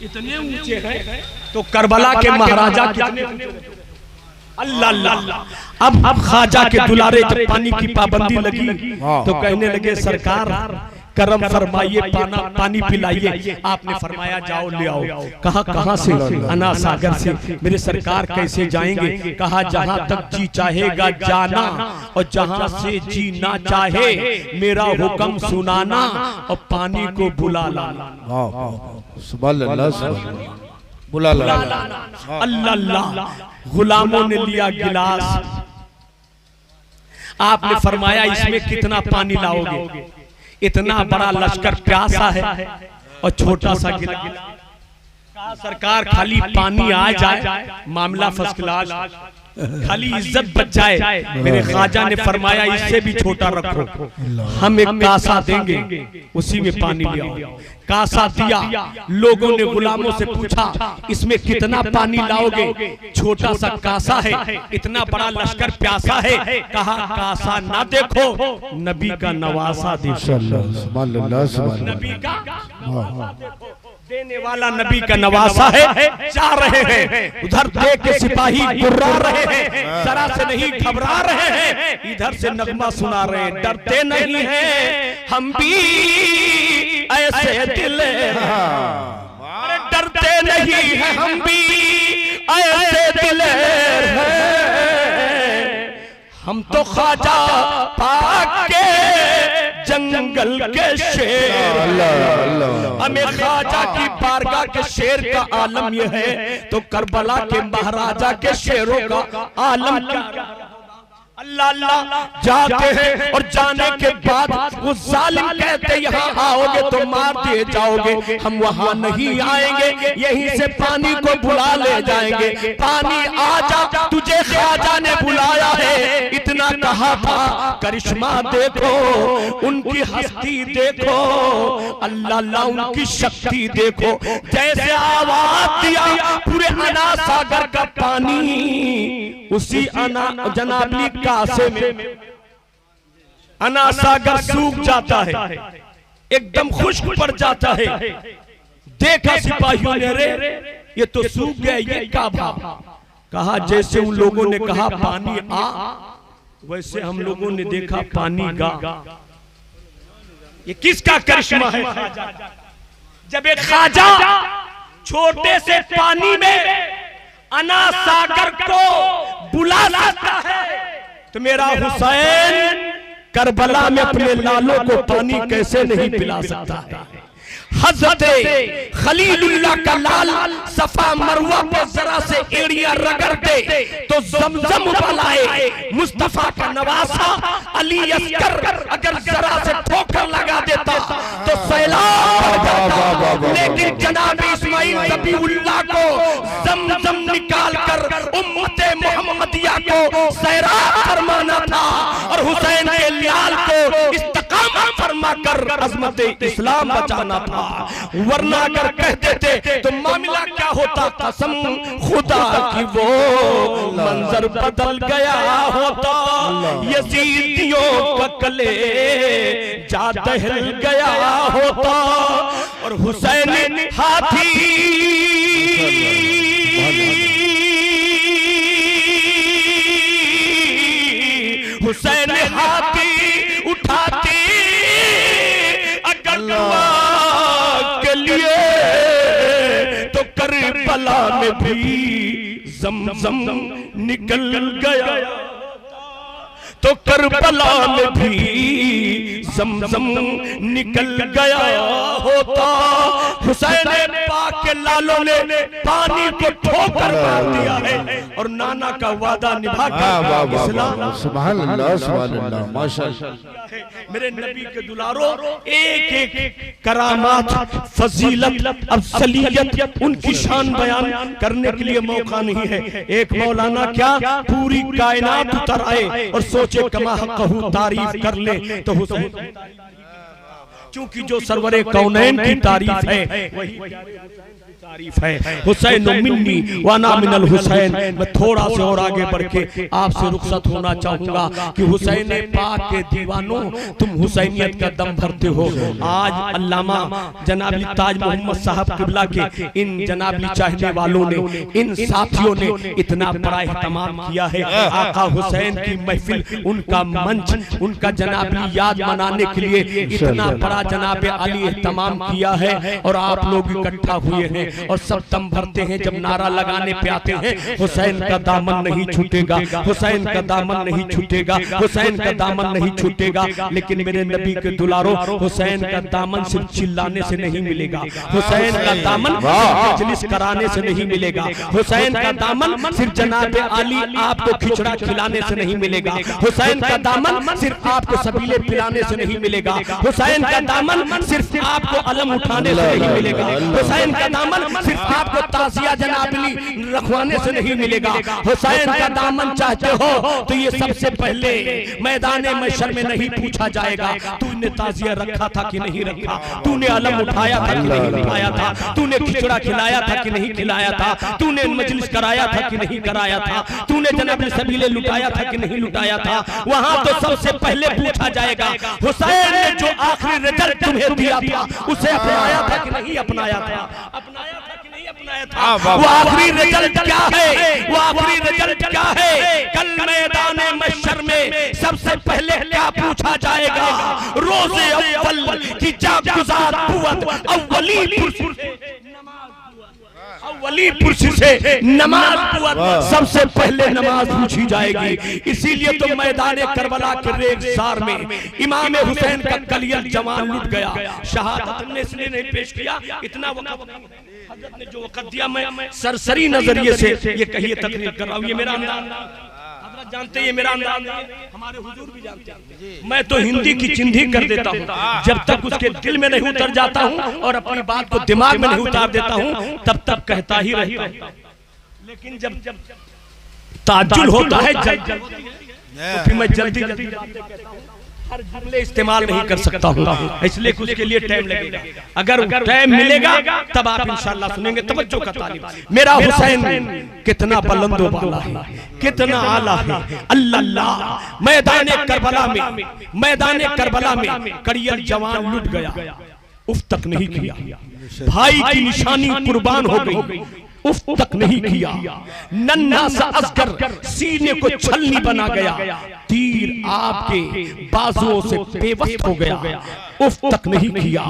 इतने ऊंचे हैं तो करबला के महाराजा कितने ऊंचे। अल्लाह अल्लाह। अब ख्वाजा के दुलारे जब पानी की पाबंदी लगी तो कहने लगे सरकार करम फरमाइए, पानी पिलाइए। आपने फरमाया जाओ ले आओ। कहा कहां से? अन्ना सागर से। मेरे सरकार कैसे जाएंगे? कहा जहां तक जी चाहेगा जाना और जहां से जी ना चाहे मेरा हुक्म सुनाना और पानी को बुला लाना। सुभान अल्लाह, बुला लाना। अल्लाह अल्लाह। गुलामों ने लिया गिलास, आपने फरमाया इसमें कितना पानी लाओगे? इतना बड़ा लश्कर प्यासा है और छोटा सा गिलास। सरकार खाली पानी आ जाए मामला फर्स्ट क्लास, खाली इज्जत बच जाए। मेरे ख्वाजा ने फरमाया इससे भी छोटा रखो, हम एक कासा देंगे उसी में पानी ले आओ। कासा दिया, लोगों ने गुलामों से पूछा इसमें कितना पानी लाओगे? छोटा सा कासा है, इतना बड़ा लश्कर प्यासा है। कहा कासा ना देखो, नबी का नवासा देखो। नबी का देने वाला नबी का नवासा है। जा रहे हैं उधर देख के सिपाही गुर्रा रहे हैं, जरा से नहीं घबरा रहे हैं। इधर से नगमा सुना रहे हैं डरते नहीं हैं हम भी ऐसे दिल, अरे डरते नहीं हैं हम भी ऐसे दिल हम तो ख्वाजा पाक के जंगल के शेर। हमें ख्वाजा की बारगाह के शेर का आलम यह है, तो करबला के महाराजा के शेरों का आलम क्या। अल्लाह अल्लाह जाते हैं और जाने के बाद वो जालिम कहते यहाँ आओगे तो मार दिए जाओगे, हम वहाँ नहीं आएंगे, यहीं से पानी को बुला ले जाएंगे। पानी आ जा, तुझे ख्वाजा ने बुलाया है, इतना कहा था। करिश्मा देखो, उनकी हस्ती देखो, अल्लाह अल्लाह उनकी शक्ति देखो। जैसे आवाज दिया पूरे अना सागर का पानी उसी अना जनाबली कासे में अना सागर सूख जाता है, एकदम खुश्क पड़ जाता है। देखा सिपाहियों ने, रे ये तो सूख गया, ये क्या भाव। कहा जैसे उन लोगों ने कहा पानी आ, वैसे हम लोगों ने देखा पानी गा। ये किसका करिश्मा है। जब एक ख्वाजा छोटे से पानी में अना सागर को बुला सकता है, तो मेरा हुसैन करबला में अपने लालों को पानी कैसे नहीं पिला सकता है। हज़रत खलीलुल्लाह का लाल सफा मरवा पे जरा से एड़ियां रगड़ दे तो जमजम उबलाए। मुस्तफा का नवासा अली अस्कर अगर जरा से ठोकर लगा देता तो सैलाब आ जाता। लेकिन जनाब इस्माइल ज़बीहुल्लाह को जमजम निकाल कर उम्मते मोहम्मदिया को सैराब फरमाना था और हुसैन के लाल को इस्तिकामत फरमा कर अज़मत इस्लाम बचाना था। वरना अगर कह देते तो मामला क्या होता। कसम खुदा की वो मंजर बदल गया होता। यजीदियों का कले जा दहल गया होता और हुसैन हाथी हुसैन हाथी उठाते अगर के लिए तो करबला में भी जमजम निकल गया, तो करबला में भी जमजम निकल गया होता। हुसैन पाक के लालों ने पानी को ठोकर मार दिया है और नाना का वादा निभाकर इस्लाम। सुभान अल्लाह, सुभान अल्लाह, माशाअल्लाह। मेरे नबी के दुलारो एक एक करामात, फजीलत, अफसलियत, उनकी शान बयान करने के लिए मौका नहीं है। एक मौलाना क्या पूरी कायनात उतर आए और सोचे कमा कहूँ तारीफ कर ले तो हुसैन, क्योंकि जो सरवरे कौनैन की तारीफ है वही तारीफ है। हुसैन मिन्नी वाना मिनल हुसैन। मैं थोड़ा से और आगे बढ़ के आपसे रुखसत होना चाहूंगा कि हुसैन पाक के दीवानों, तुम हुसैनियत का दम भरते हो। आज अल्लामा जनाबी ताज मोहम्मद साहब किबला के इन जनाबी चाहने वालों ने, इन साथियों ने इतना बड़ा एहतमाम किया है। आका हुसैन की महफिल, उनका मंच, उनका जनाबी याद मनाने के लिए इतना बड़ा जनाब अली एहतमाम किया है और आप लोग इकट्ठा हुए हैं और सब दम भरते हैं। जब नारा लगाने पे आते हैं हुसैन का दामन नहीं छूटेगा, हुसैन का दामन नहीं छूटेगा, हुसैन का दामन नहीं छूटेगा। लेकिन मेरे नबी के दुलारो, हुसैन का दामन सिर्फ चिल्लाने से नहीं मिलेगा, हुसैन का दामन मजलिस कराने से नहीं मिलेगा, हुसैन का दामन सिर्फ जनाब अली आपको खिचड़ा खिलाने से नहीं मिलेगा, हुसैन का दामन सिर्फ आपको सबीले पिलाने से नहीं मिलेगा, हुसैन का दामन सिर्फ आपको अलम उठाने से नहीं मिलेगा, हुसैन का दामन सिर्फ आपको ताजिया जनाबली रखवाने से नहीं मिलेगा। हुसैन का दामन चाहते हो तो ये सबसे पहले मैदान महशर में नहीं पूछा जाएगा तूने ताजिया रखा था कि नहीं रखा, तूने अलम उठाया था कि नहीं उठाया था, तूने खिचड़ा खिलाया था कि नहीं खिलाया था, तूने मजलिस कराया था कि नहीं कराया था, तूने जनाब सबीले लुटाया था कि नहीं लुटाया था। वहां तो सबसे पहले पूछा जाएगा हुसैन ने जो आखिरी रिजल्ट तुम्हें दिया था उसे अपनाया था कि नहीं अपनाया था, अपनाया था कि नहीं अपनाया था। वो आखिरी रिजल्ट क्या है, वो आखिरी रिजल्ट क्या है। कल मैदान महशर में सबसे पहले क्या पूछा जाएगा, रोज़े अव्वल की जागुजार कुव्वत अव्वली अली पुरसी से नमाज सबसे पहले नमाज पूछी जाएगी। इसीलिए तो मैदान करबला के रेगिस्तान में इमाम हुसैन का कलियल जवान लुट गया। शहादत ने इसलिए नहीं पेश किया, इतना वक्त हजरत ने जो वक्त दिया, मैं सरसरी नजरिए से ये कहिए तकरीर कर रहा हूँ। ये मेरा अंदाज जानते हैं, ये मेरा अंदाज है, हमारे हुजूर भी जानते हैं। मैं तो हिंदी की चिंधी कर देता हूँ, जब तक उसके दिल में नहीं उतर जाता हूँ और अपनी बात को दिमाग में नहीं उतार देता हूँ तब तक कहता ही रहता हूँ। लेकिन जब ताज्जुल होता है तो फिर मैं जल्दी जल्दी हर जुमले इस्तेमाल नहीं कर सकता हूँ, इसलिए कुछ के लिए टाइम लगेगा। अगर टाइम मिलेगा तब आप इंशाअल्लाह सुनेंगे। तवज्जो का तालिब, मेरा हुसैन कितना बुलंदो वाला है, कितना आला है। अल्लाह मैदान करबला में कड़ियल जवान लुट गया, उफ तक नहीं किया। भाई की निशानी कुर्बान हो गई, उफ तक नहीं किया। नन्हा सा असगर सीने को छलनी बना गया, तीर आपके बाजुओं से बेवस्त हो गया, उफ तक नहीं किया।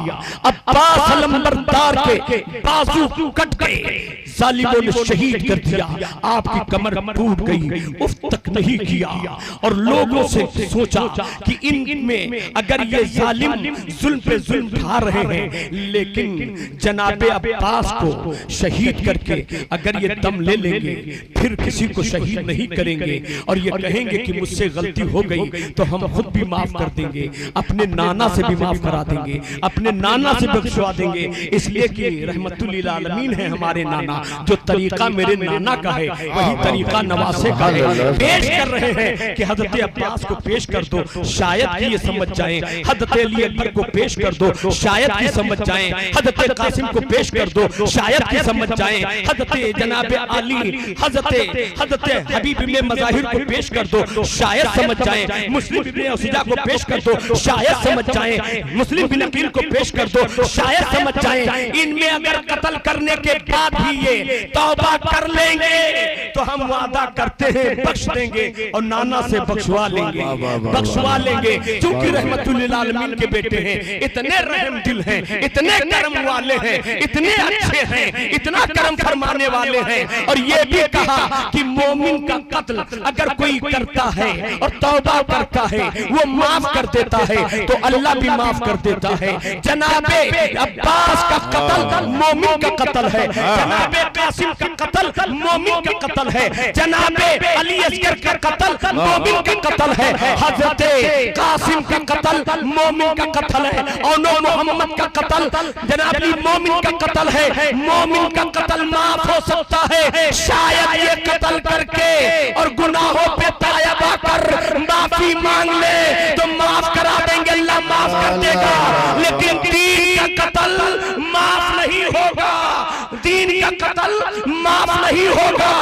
अब्बास अलंबरदार के बाजू कट गए, जालिमों ने शहीद कर दिया, आपकी कमर टूट गई, उफ तक नहीं किया। और लोगों से सोचा कि इनमें अगर ये जालिम जुल्म पे जुल्म ढा रहे हैं, लेकिन जनाबे अब्बास को शहीद करके अगर ये दम ले लेंगे फिर किसी को शहीद नहीं करेंगे और ये कहेंगे कि मुझसे गलती हो गई तो हम खुद भी माफ कर देंगे, अपने नाना से भी माफ करा देंगे, अपने नाना से बख्शवा देंगे। इसलिए कि रहमतुल लिल आलमीन है हमारे नाना, जो तरीका मेरे नाना का है वही तरीका नवासे का है। पेश कर रहे हैं कि हजरत अब्बास को पेश कर दो, शायद कि ये समझ जाएं। हजरत अली अकबर को पेश कर दो, शायद कि समझ जाएं। हजरत कासिम को पेश कर दो, शायद कि समझ जाएं। हजरत जनाब अली, हजरत हबीब इब्ने मज़ाहिर को पेश कर दो, शायद समझ जाएं। मुस्लिम इब्ने औसिजा को पेश कर दो, शायद समझ जाएं। मुस्लिम बिन अकील को पेश कर दो, शायद समझ जाएं। इनमें अगर कत्ल करने के बाद भी ये तौबा कर लेंगे तो हम वादा करते हैं बख्श देंगे और नाना से बख्शवा लेंगे। क्योंकि रहमतुल लिल आलमीन के बेटे हैं, इतने रहम दिल हैं, इतने करम वाले हैं, इतने अच्छे हैं, इतना करम फरमाने वाले हैं। और ये भी कहा कि मोमिन का कत्ल अगर कोई करता है और तौबा करता है वो माफ कर देता है तो अल्लाह भी माफ कर देता है। जनाबे अब्बास का कत्ल मोमिन का कत्ल है, जनाबे कासिम का कत्ल मोमिन का कत्ल है, जनाबे अली असगर का कत्ल मोमिन का कत्ल है, हजरत कासिम का कत्ल मोमिन का कत्ल है, और मोहम्मद का कत्ल जनाबी मोमिन का कत्ल है। मोमिन का कत्ल माफ हो सकता है शायद ये कत्ल करके और गुनाहों पे तायबा कर माफी मांग ले तो माफ करा देंगे, अल्लाह माफ कर देगा। लेकिन दीन का कत्ल माफ नहीं होगा, दीन का कत्ल माफ नहीं होगा।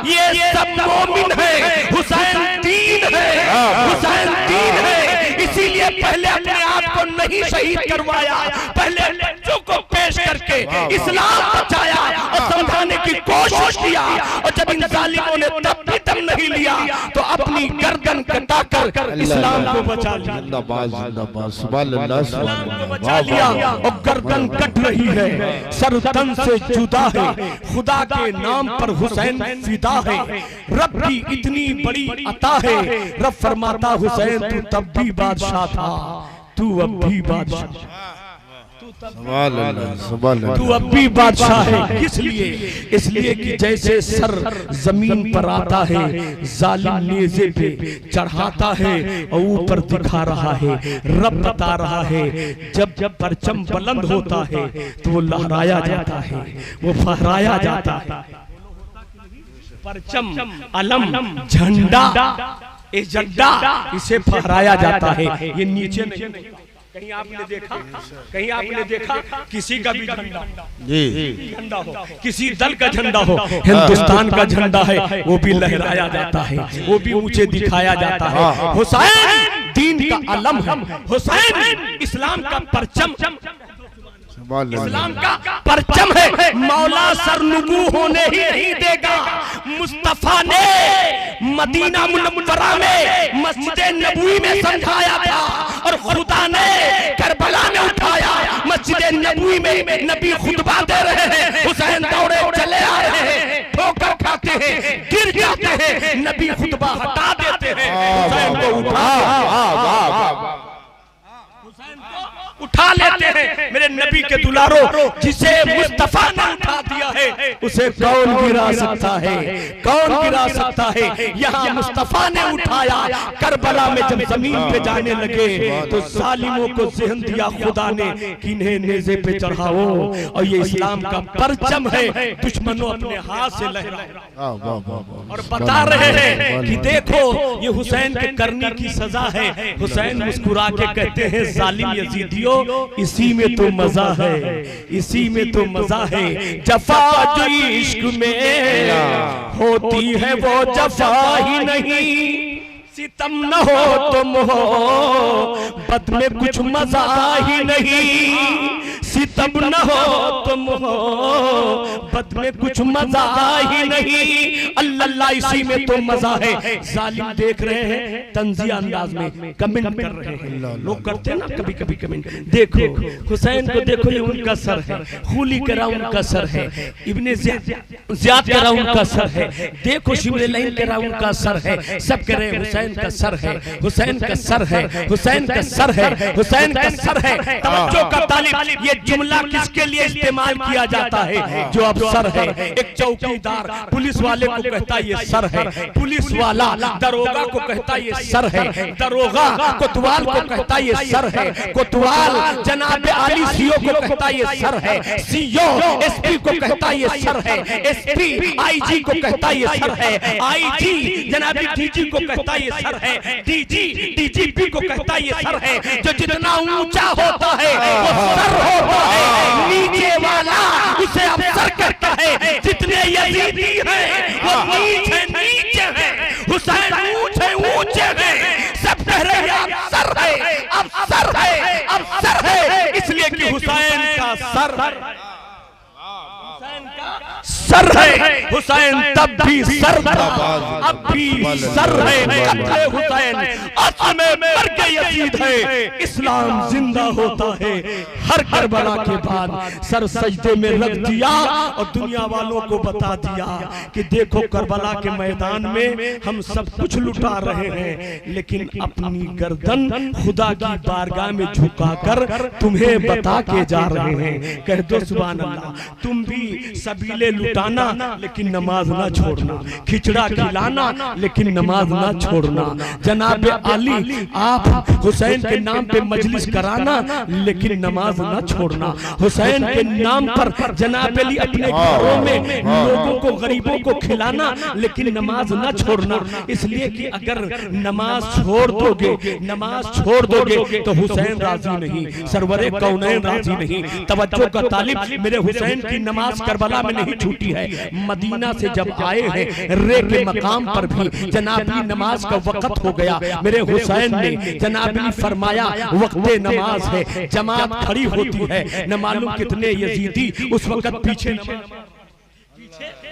ये सब मोमिन है, हुसैन दीन है, हुसैन दीन है। इसीलिए पहले अपने आप को नहीं शहीद करवाया, पहले बच्चों को पेश करके इस्लाम बचाया और समझाने की कोशिश किया। और जब इन जालिमों ने तब भी दम नहीं लिया तो अपनी गर्दन कटाकर इस्लाम को बचा लिया, बचा लिया। और गर्दन कट रही है, सर तन से जुदा है, खुदा के नाम पर हुसैन फिदा है। रब की इतनी बड़ी अता है, रब फरमाता हुसैन तू तब भी बादशाह था, तू अब भी बादशाह, तू अब भी बादशाह है। किस लिए? इसलिए कि जैसे सर जमीन पर आता है जालिम नेज़े पे चढ़ाता है और ऊपर दिखा रहा है, रब बता रहा है जब जब परचम बुलंद होता है तो वो लहराया जाता है, वो फहराया जाता है। परचम, अलम, झंडा, एजेंडा इसे फहराया जाता है, ये नीचे नहीं। कहीं आपने देखा किसी का भी झंडा हो, किसी दल का झंडा हो, हिंदुस्तान का झंडा है वो भी लहराया जाता है, वो भी ऊंचे दिखाया जाता है। हुसैन दीन का अलम है, हुसैन इस्लाम का परचम, इस्लाम का परचम है। मौला सरनुगू होने ही नहीं देगा। मुस्तफा ने मदीना मुनव्वरा में मस्जिद नबवी में समझाया था और खुदा ने करबला में उठाया। मस्जिद नबवी में नबी खुतबा दे रहे हैं, हुसैन दौड़े चले आ रहे हैं। नबी खुतबा हटा देते हैं, हुसैन को उठा उठा लेते हैं। मेरे नबी के दुलारो, जिसे मुस्तफा ने उठा दिया है उसे कौन गिरा सकता है, कौन गिरा सकता है। यहाँ मुस्तफा ने उठाया, करबला में जब जमीन पे जाने लगे तो जालिमों को ज़हन दिया खुदा ने कि इन्हें नेज़े पे चढ़ाओ, और ये इस्लाम का परचम है, दुश्मनों अपने हाथ से लहराओ। और बता रहे हैं कि देखो ये हुसैन के करने की सजा है। हुसैन मुस्कुरा के कहते हैं, जालिम यजीदियों, इसी में तो मजा है, इसी में तो मजा है। जफा जो इश्क में होती है वो जफा ही नहीं, सितम न हो तुम हो बद में कुछ मजा ही नहीं, सितम न हो तुम हो बद में कुछ मजा ही नहीं, अल्लाह इसी में तो मजा है। जालिम देख रहे हैं, तंजिया अंदाज में कमेंट कर रहे हैं, लोग करते हैं ना कभी कभी कमेंट, देखो हुसैन को देखो, ये उनका सर है, खूली करा उनका सर है, इब्ने ज़ियाद करा उनका सर है, देखो शिबले लाइन करा उनका सर है, सब कह रहे हैं हुसैन का सर है, हुसैन का सर है, हुसैन का सर है, हुसैन का सर है। तवज्जो का तालिब, ये जुमला किसके लिए इस्तेमाल किया जाता है? जो अब सर है। एक चौकीदार पुलिस वाले को कहता है ये सर है, पुलिस वाला दरोगा को कहता है ये सर है, दरोगा कोतवाल को कहता है ये सर है, कोतवाल जनाब आली सीओ को कहता है ये सर है, सीओ एसपी को कहता है ये सर है, एसपी आईजी को कहता है ये सर है, आईजी जनाब डीजी को कहता है ये सर है, डीजी डीजीपी को कहता है ये सर है। जो जितना ऊंचा होता है वो सर होता है, नीचे वाला उसे अफसर कहता है। जितने यजीदी हैं वो नीचे नीचे हैं, हुसैन ऊंचे ऊंचे हैं, सब कह रहे हैं अफसर है, अफसर है, अफसर है, इसलिए कि हुसैन का सर सर है। हुसैन तब भी सर था, अब भी सर है। कत्ले हुसैन असल में मर्ग यजीद है, इस्लाम जिंदा होता है। हर करबला के बाद सर सजदे में रख दिया और दुनिया वालों को बता दिया कि देखो करबला के मैदान में हम सब कुछ लुटा रहे हैं, लेकिन अपनी गर्दन खुदा की बारगाह में झुकाकर तुम्हें बता के जा रहे हैं। कह दो सुभान अल्लाह। तुम भी सबीले लुटाना लेकिन नमाज ना छोड़ना, खिचड़ा खिलाना लेकिन नमाज ना छोड़ना, जनाब अली आप हुसैन के नाम पे मजलिस कराना लेकिन नमाज ना छोड़ना, हुसैन के नाम पर जनाब अली अपने घरों में लोगों को गरीबों को खिलाना लेकिन नमाज ना छोड़ना। इसलिए कि अगर नमाज छोड़ दोगे, नमाज छोड़ दोगे तो हुसैन राजी नहीं, सरवरे कौनैन राजी नहीं। तवज्जो का तालिब, मेरे हुसैन की नमाज करबला में नहीं छूटी है। मदीना से जब आए हैं रे के मकाम पर भी जनाबी नमाज का वक्त हो गया, मेरे हुसैन ने जनाबी फरमाया वक्ते नमाज है, जमात खड़ी होती है। न मालूम कितने यजीदी उस वक्त पीछे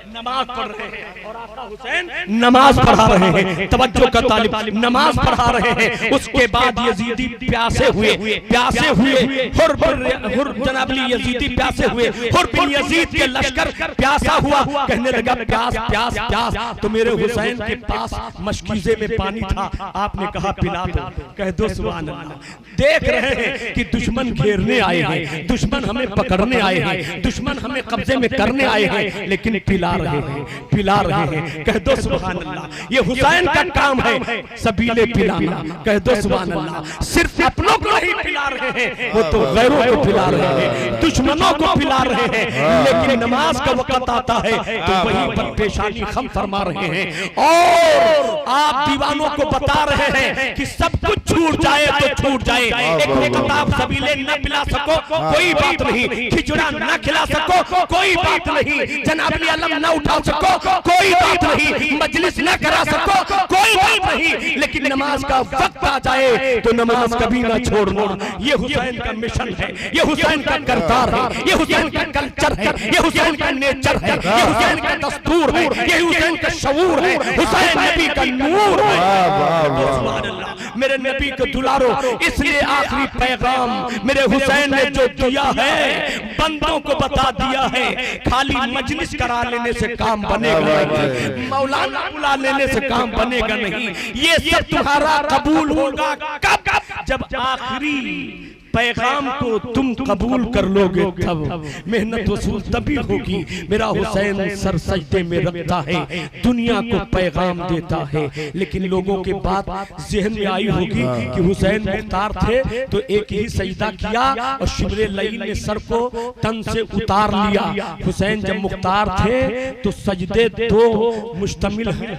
नमाज पढ़ रहे हैं और आका हुसैन नमाज पढ़ा रहे हैं। तवज्जो का तालिब, नमाज पढ़ा रहे हैं। उसके बाद यजीदी प्यासे हुए, प्यासे हुए, हुर जनाबली यजीदी प्यासे हुए, हुर बिन यजीद के लश्कर प्यासा हुआ, कहने लगा प्यास प्यास प्यास। तो मेरे हुसैन के पास मशकीजे में पानी था, आपने कहा पिला दो। कह दो सुभान अल्लाह। देख रहे हैं कि दुश्मन घेरने आए हैं, दुश्मन हमें पकड़ने आए हैं, दुश्मन हमें कब्जे में करने आए हैं, लेकिन पिला रहे हैं, पिला रहे हैं। कह दो सुभान अल्लाह। ये हुसैन का काम है सबीले पिलाना। कह दो सुभान अल्लाह। सिर्फ अपनों को नहीं पिला रहे हैं, वो तो गैरों को पिला रहे हैं, दुश्मनों को पिला रहे हैं। लेकिन नमाज का वक्त आता है तो वहीं पर पेशानी खम फरमा रहे हैं और आप दीवानों को बता रहे हैं कि सब कुछ छूट जाए तो छूट जाए। एक किताब सबीले न पिला सको कोई बात नहीं, खिचड़ा न खिला सको कोई बात नहीं, जनाबी अलम न उठा सको कोई बात नहीं, मजलिस न करा सको कोई बात नहीं, लेकिन नमाज का वक्त आ जाए तो नमाज कभी ना छोड़ना। ये हुसैन का मिशन है, ये हुसैन का करतार है, ये हुसैन का कल्चर है, ये हुसैन का नेचर है, ये हुसैन का दस्तूर है, ये हुसैन का शऊर है, हुसैन नबी का नूर है। सुभान अल्लाह। मेरे नबी को दुलारो, इसलिए आखिरी पैगाम मेरे हुसैन ने जो दिया है बंदों को बता दिया है। खाली मजलिस करा लेने से काम बनेगा नहीं, मौलाना बुला लेने से काम बनेगा नहीं। ये सब तुम्हारा कबूल होगा कब? जब आखिरी पैगाम को तुम कबूल कर लोगे तब मेहनत वसूल तभी होगी। मेरा हुसैन सर सजदे में रखता है, दुनिया को पैगाम देता है, लेकिन लोगों के बात जहन में आई होगी कि हुसैन मुख्तार थे तो एक ही सजदा किया और शिब्रे लईल ने सर को तन से उतार लिया। हुसैन जब मुख्तार थे तो सजदे दो मुश्तमिल है,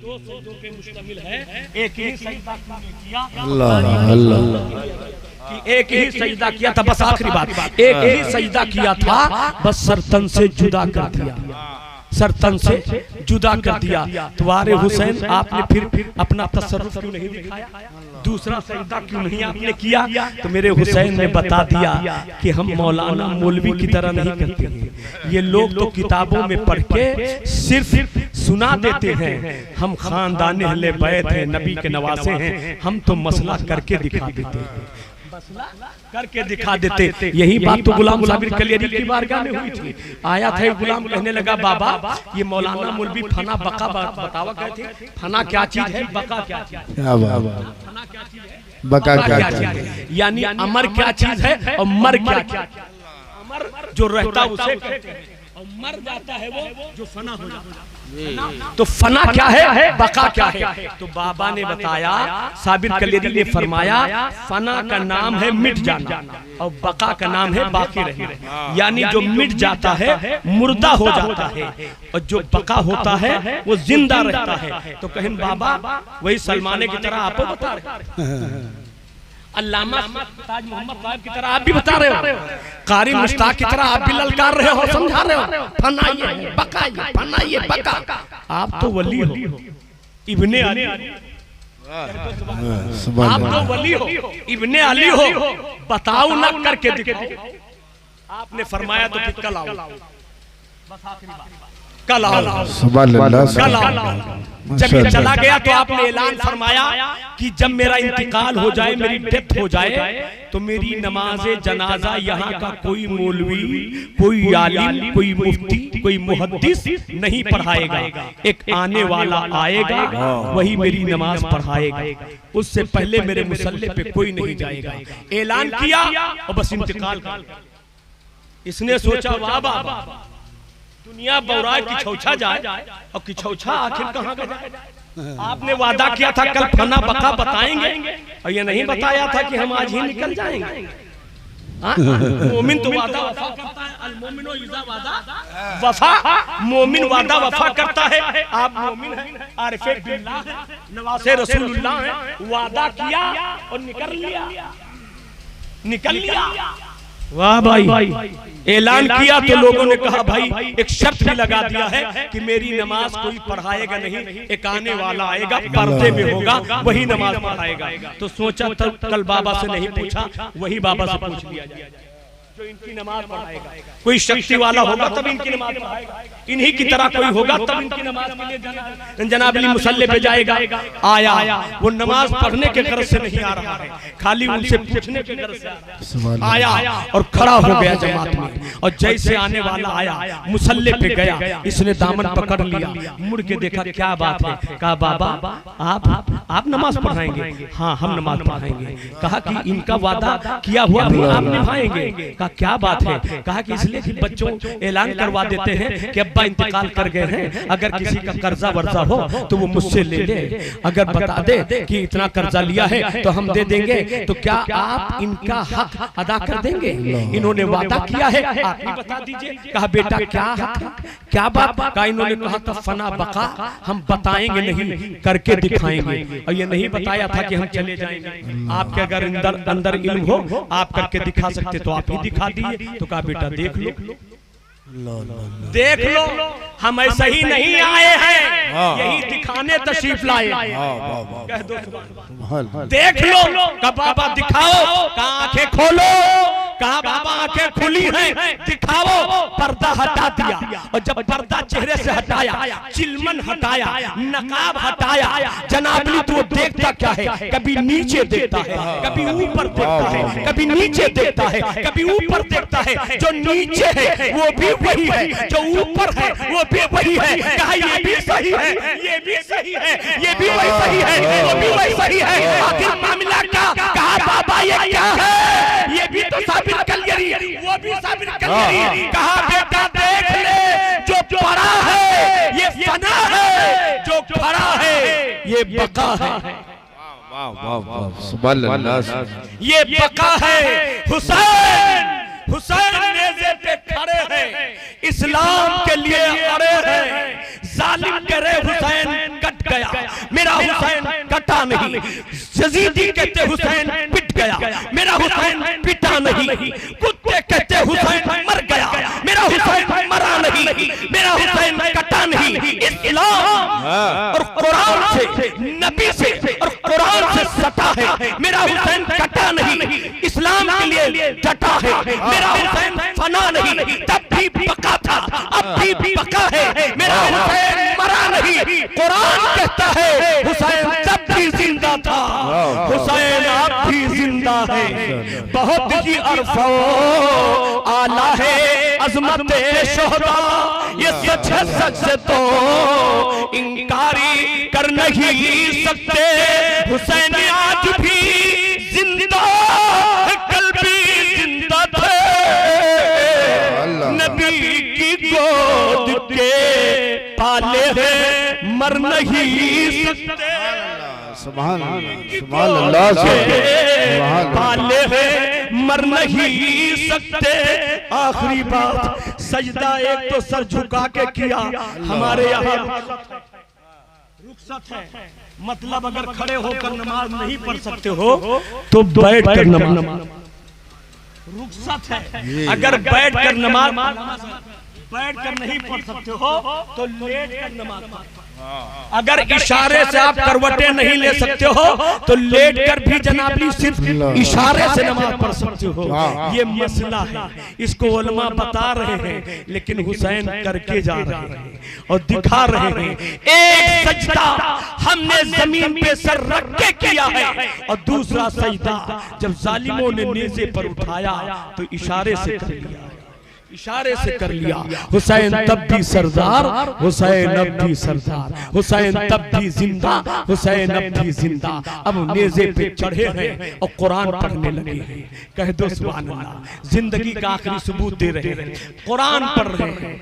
दो सजदों पे मुश्तमिल है, एक ही सजदा किया। अल्लाह अल्लाह कि एक ही सजदा किया था, बस आखिरी बात, एक ही सजदा किया था, बस सरतन से जुदा कर दिया, सरतन से जुदा कर दिया। तुम्हारे हुसैन आपने फिर अपना तसर्रुफ क्यों नहीं दिखाया, दूसरा सजदा क्यों नहीं आपने किया? तो मेरे हुसैन ने बता दिया कि हम मौलाना मौलवी की तरह नहीं करते हैं। ये लोग तो किताबों में पढ़ के सिर्फ सुना देते हैं, हम खानदान अहले बैत हैं, नबी के नवासे हैं, हम तो मसला करके दिखा देते हैं, करके दिखा देते। यही बात तो गुलाम साबिर कलियरी की बारगाह में हुई थी। आया था गुलाम, कहने लगा बाबा ये मौलाना मौलवी फना बका बतावा कहते थे, फना क्या चीज है, बका क्या चीज है, फना क्या चीज है, बका क्या चीज है, यानी अमर क्या चीज है और मर क्या चीज है। अमर जो रहता उसे कहते हैं और मर जाता है वो जो फना हो जाता है। तो फना क्या है, बका क्या है? तो बाबा ने बताया, साबिर कलेरी ने फरमाया, फना का नाम है मिट जाना और बका का नाम है बाकी रहना। यानी जो मिट जाता है मुर्दा हो जाता है और जो बका होता है वो जिंदा रहता है। तो कहें बाबा वही सलमाने की तरह आप बता रहे, अल्लामा ताज मोहम्मद साहब की तरह आप भी बता रहे हो, कारी मुश्ताक की तरह आप भी ललकार रहे हो, समझा रहे हो, फनाइए बकाइए, फनाइए बका। आप तो वली हो, इब्ने अली, आप तो वली हो, इब्ने अली हो, बताओ ना करके दिखाओ। आपने फरमाया तो फिर कल आओ, बस आखिरी बात, कल आओ, कल आओ। जब ये चला गया तो आपने ऐलान फरमाया कि जब मेरा इंतकाल हो जाए, मेरी डेथ हो जाए, तो मेरी नमाज़े जनाजा यहाँ का कोई मौलवी, कोई आलिम, कोई मुफ्ती, कोई मुहद्दिस नहीं पढ़ाएगा। एक आने वाला आएगा वही मेरी नमाज पढ़ाएगा, उससे पहले मेरे मुसल्ले पे कोई नहीं जाएगा। ऐलान किया और बस इंतकाल कर। इसने सोचा वाह बाबा, दुनिया बौराए की छौछा जाए और की छौछा आखिर कहाँ गया? आपने वादा किया था कल फना बका बताएंगे और ये नहीं बताया था कि हम आज ही निकल जाएंगे। मोमिन तो वादा वफा करता है, अल मोमिनो इज़ा वादा वफा, मोमिन वादा वफा करता है। आप मोमिन हैं, आरिफे बिल्लाह हैं, नवासे रसूलुल्लाह हैं, वादा किया और निकल लिया, निकल लिया। वाह भाई, ऐलान किया तो लोगों ने कहा भाई एक शर्त भी लगा दिया है कि मेरी नमाज कोई पढ़ाएगा नहीं, एक आने वाला आएगा पर्दे में होगा वही नमाज पढ़ाएगा। तो सोचा तब कल बाबा से नहीं पूछा, वही बाबा से पूछ लिया जाए जो इनकी नमाज पढ़ाएगा। कोई शक्ति वाला होगा तब इनकी नमाज पढ़ाएगा, इन्हीं की तरह कोई होगा तब इनकी नमाज के लिए जनाब अली मुसल्ले पे जाएगा। आया, वो नमाज पढ़ने के गर्ज से नहीं आ रहा है, खाली उनसे पूछने के गर्ज से आया और खड़ा हो गया जमात में। और जैसे आने वाला आया, मुसल्ले पे गया, इसने दामन पकड़ लिया, मुड़ के देखा क्या बात है, कहा बाबा आप नमाज पढ़ाएंगे? हाँ हम नमाज पढ़ाएंगे। कहा कि इनका वादा किया हुआ भी आप निभाएंगे? कहा क्या बात है? कहा कि इसलिए कि बच्चों ऐलान करवा देते हैं कि अब्बा इंतकाल कर गए हैं, अगर किसी का कर्जा वर्जा हो तो वो मुझसे ले ले, अगर बता दे कि इतना कर्जा लिया है तो हम दे देंगे, तो क्या आप इनका हक अदा कर देंगे? इन्होंने वादा किया है, आप ही बता दीजिए। कहा बेटा क्या हक है, क्या बात? कहा इन्होंने कहा था फना बका हम बताएंगे नहीं, करके दिखाएंगे। और ये नहीं बताया था कि हम चले जाएंगे। आपके अगर अंदर इल्म हो, आप करके दिखा सकते तो आप ही दिखा दिए। तो कहा बेटा देख लो, देख लो, हम ऐसे ही नहीं आए हैं, यही दिखाने तशरीफ लाए। कह दो देख लो, कहा बाबा दिखाओ, कहा आंखें खोलो, कहा बाबा आंखें खुली हैं, दिखाओ, पर्दा हटा दिया, और जब पर्दा चेहरे से हटाया, चिलमन हटाया, नकाब हटाया, जनाबली तो वो देखता क्या है, कभी नीचे देखता है, कभी ऊपर देखता है, कभी नीचे देखता है, कभी ऊपर देखता है। जो नीचे है वो भी वही है, जो ऊपर है वो भी वही है। कहा ये भी सही है, ये भी सही है, ये भी वही सही है, वो भी वही सही है। आखिर मामला क्या? कहा बाबा ये क्या है? ये भी तो साबिर कलियरी, वो भी साबिर कलियरी। कहा बेटा देख ले, जो पड़ा है ये फना है, जो खड़ा है ये बका है। वाह वाह वाह, सुभान अल्लाह। ये बका है। हुसैन, हुसैन नेज़े पे खड़े हैं, इस्लाम के लिए अड़े हैं। जालिम करे हुसैन कट गया, मेरा हुसैन कटा नहीं। यजीदी कहते हुसैन पिट गया, मेरा हुसैन पिटा नहीं। कुत्ते कहते हुसैन मर गया, मेरा हुसैन मरा नहीं, मेरा हुसैन कटा नहीं। इस्लाम और कुरान से, नबी से और कुरान से सटा है, मेरा हुसैन कटा नहीं। इस्लाम के लिए डटा है, मेरा हुसैन फना नहीं। तब भी बका था, अब भी बका है, मेरा हुसैन मरा नहीं। कुरान कहता है हुसैन तब भी जिंदा था, हुसैन अब भी जिंदा है। बहुत ही अरफो आला है अजमत शोहदा, ये सच है, सच से तो इंकारी कर नहीं सकते। हुसैन आज भी जिंदा है, कल भी जिंदा थे, नबी की गोद के पाले हैं, मर नहीं सकते। सुभान सुभान अल्लाह, सुभान पाले हैं, मर नहीं सकते। आखिरी बात, सजदा एक तो सर झुका के किया, हमारे यहाँ रुखसत है। मतलब अगर खड़े होकर नमाज नहीं पढ़ सकते हो तो बैठ कर नमाज, रुखसत है। अगर बैठ कर नमाज, बैठ कर नहीं पढ़ सकते हो तो लेट कर नमाज पढ़ो। अगर इशारे से आप करवटें नहीं ले सकते हो तो लेट कर भी जनाबली सिर्फ इशारे से नमाज पढ़ सकते हो। ये मसला है, इसको उलमा बता रहे हैं, लेकिन हुसैन करके जा रहे हैं और दिखा रहे हैं। एक सजदा हमने जमीन पे सर रख के किया है, और दूसरा सजदा जब जालिमों ने नेज़े पर उठाया तो इशारे से कर लिया, इशारे से कर लिया। हुसैन तब भी सरदार, हुसैन अब भी सरदार, हुसैन तब भी जिंदा, हुसैन अब भी जिंदा। अब नेज़े पे चढ़े हैं और कुरान पढ़ने लगे हैं। कह दो सुभान अल्लाह। जिंदगी का आखिरी सबूत दे रहे हैं, कुरान पढ़ रहे हैं,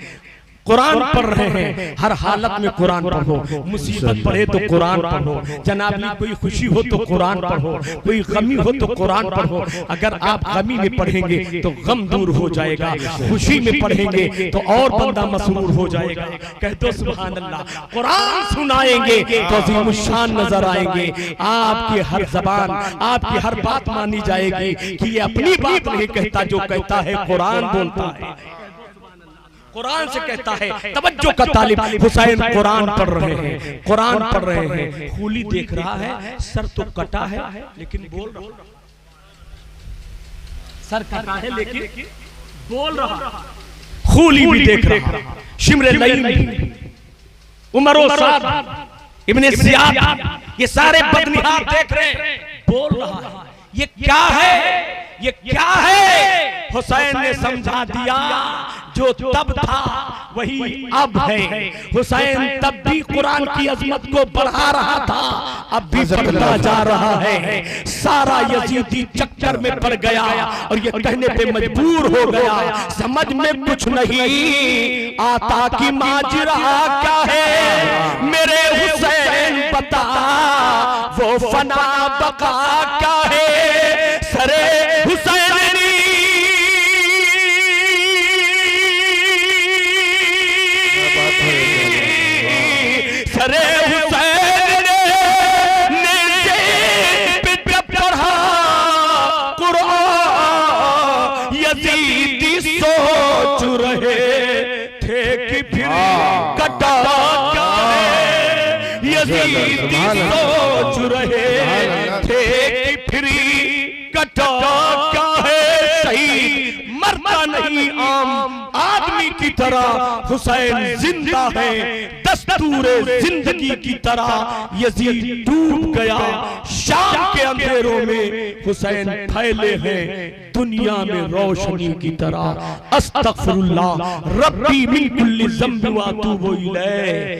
कुरान पढ़ रहे हैं। हर हालत में कुरान पढ़ो, मुसीबत पड़े तो कुरान पढ़ो, जनाबी कोई खुशी हो तो कुरान पढ़ो, कोई गमी हो तो कुरान पढ़ो। अगर आप गमी में पढ़ेंगे तो गम दूर हो जाएगा, खुशी में पढ़ेंगे तो और बंदा मसरूर हो जाएगा। कह दो सुभान अल्लाह। कुरान सुनाएंगे तो अज़ीमुश्शान नजर आएंगे, आपकी हर जबान, आपकी हर बात मानी जाएगी कि ये अपनी बात नहीं कहता, जो कहता है कुरान बोलता है, कुरान से कहता है। तवज्जो का तालिब, हुसैन कुरान पढ़ रहे हैं, कुरान पढ़ रहे हैं। खूली देख रहा है, सर तो कटा है लेकिन बोल रहा, सर कटा है लेकिन बोल रहा। खूली भी देख रहा, शिमरे लईम, उमरो साद, इब्ने ज़ियाद, ये सारे बदनिहात देख रहे हैं, बोल रहा है। ये क्या है, ये क्या है? हुसैन ने समझा दिया, जो तब था वही अब है। हुसैन तब भी कुरान की अजमत को बढ़ा रहा था, अब भी बढ़ता जा रहा है। सारा यजीदी चक्कर में पड़ गया और ये कहने पे मजबूर हो गया, समझ में कुछ नहीं आता कि माजरा क्या है। मेरे हुसैन बता वो फना बका क्या है। सरे हुसैन सोच रहे थे कि फिर कटा क्या है। सही मरता नहीं आम आदमी की तरह, हुसैन जिंदा है दस्तूरे जिंदगी की तरह। यजीद डूब गया शाम के अंधेरों में, हुसैन फैले हैं दुनिया में रोशनी की तरह। अस्तगफिरुल्लाह रब्बी मिन कुल्ली ज़ंबि व अतूबु इलैह।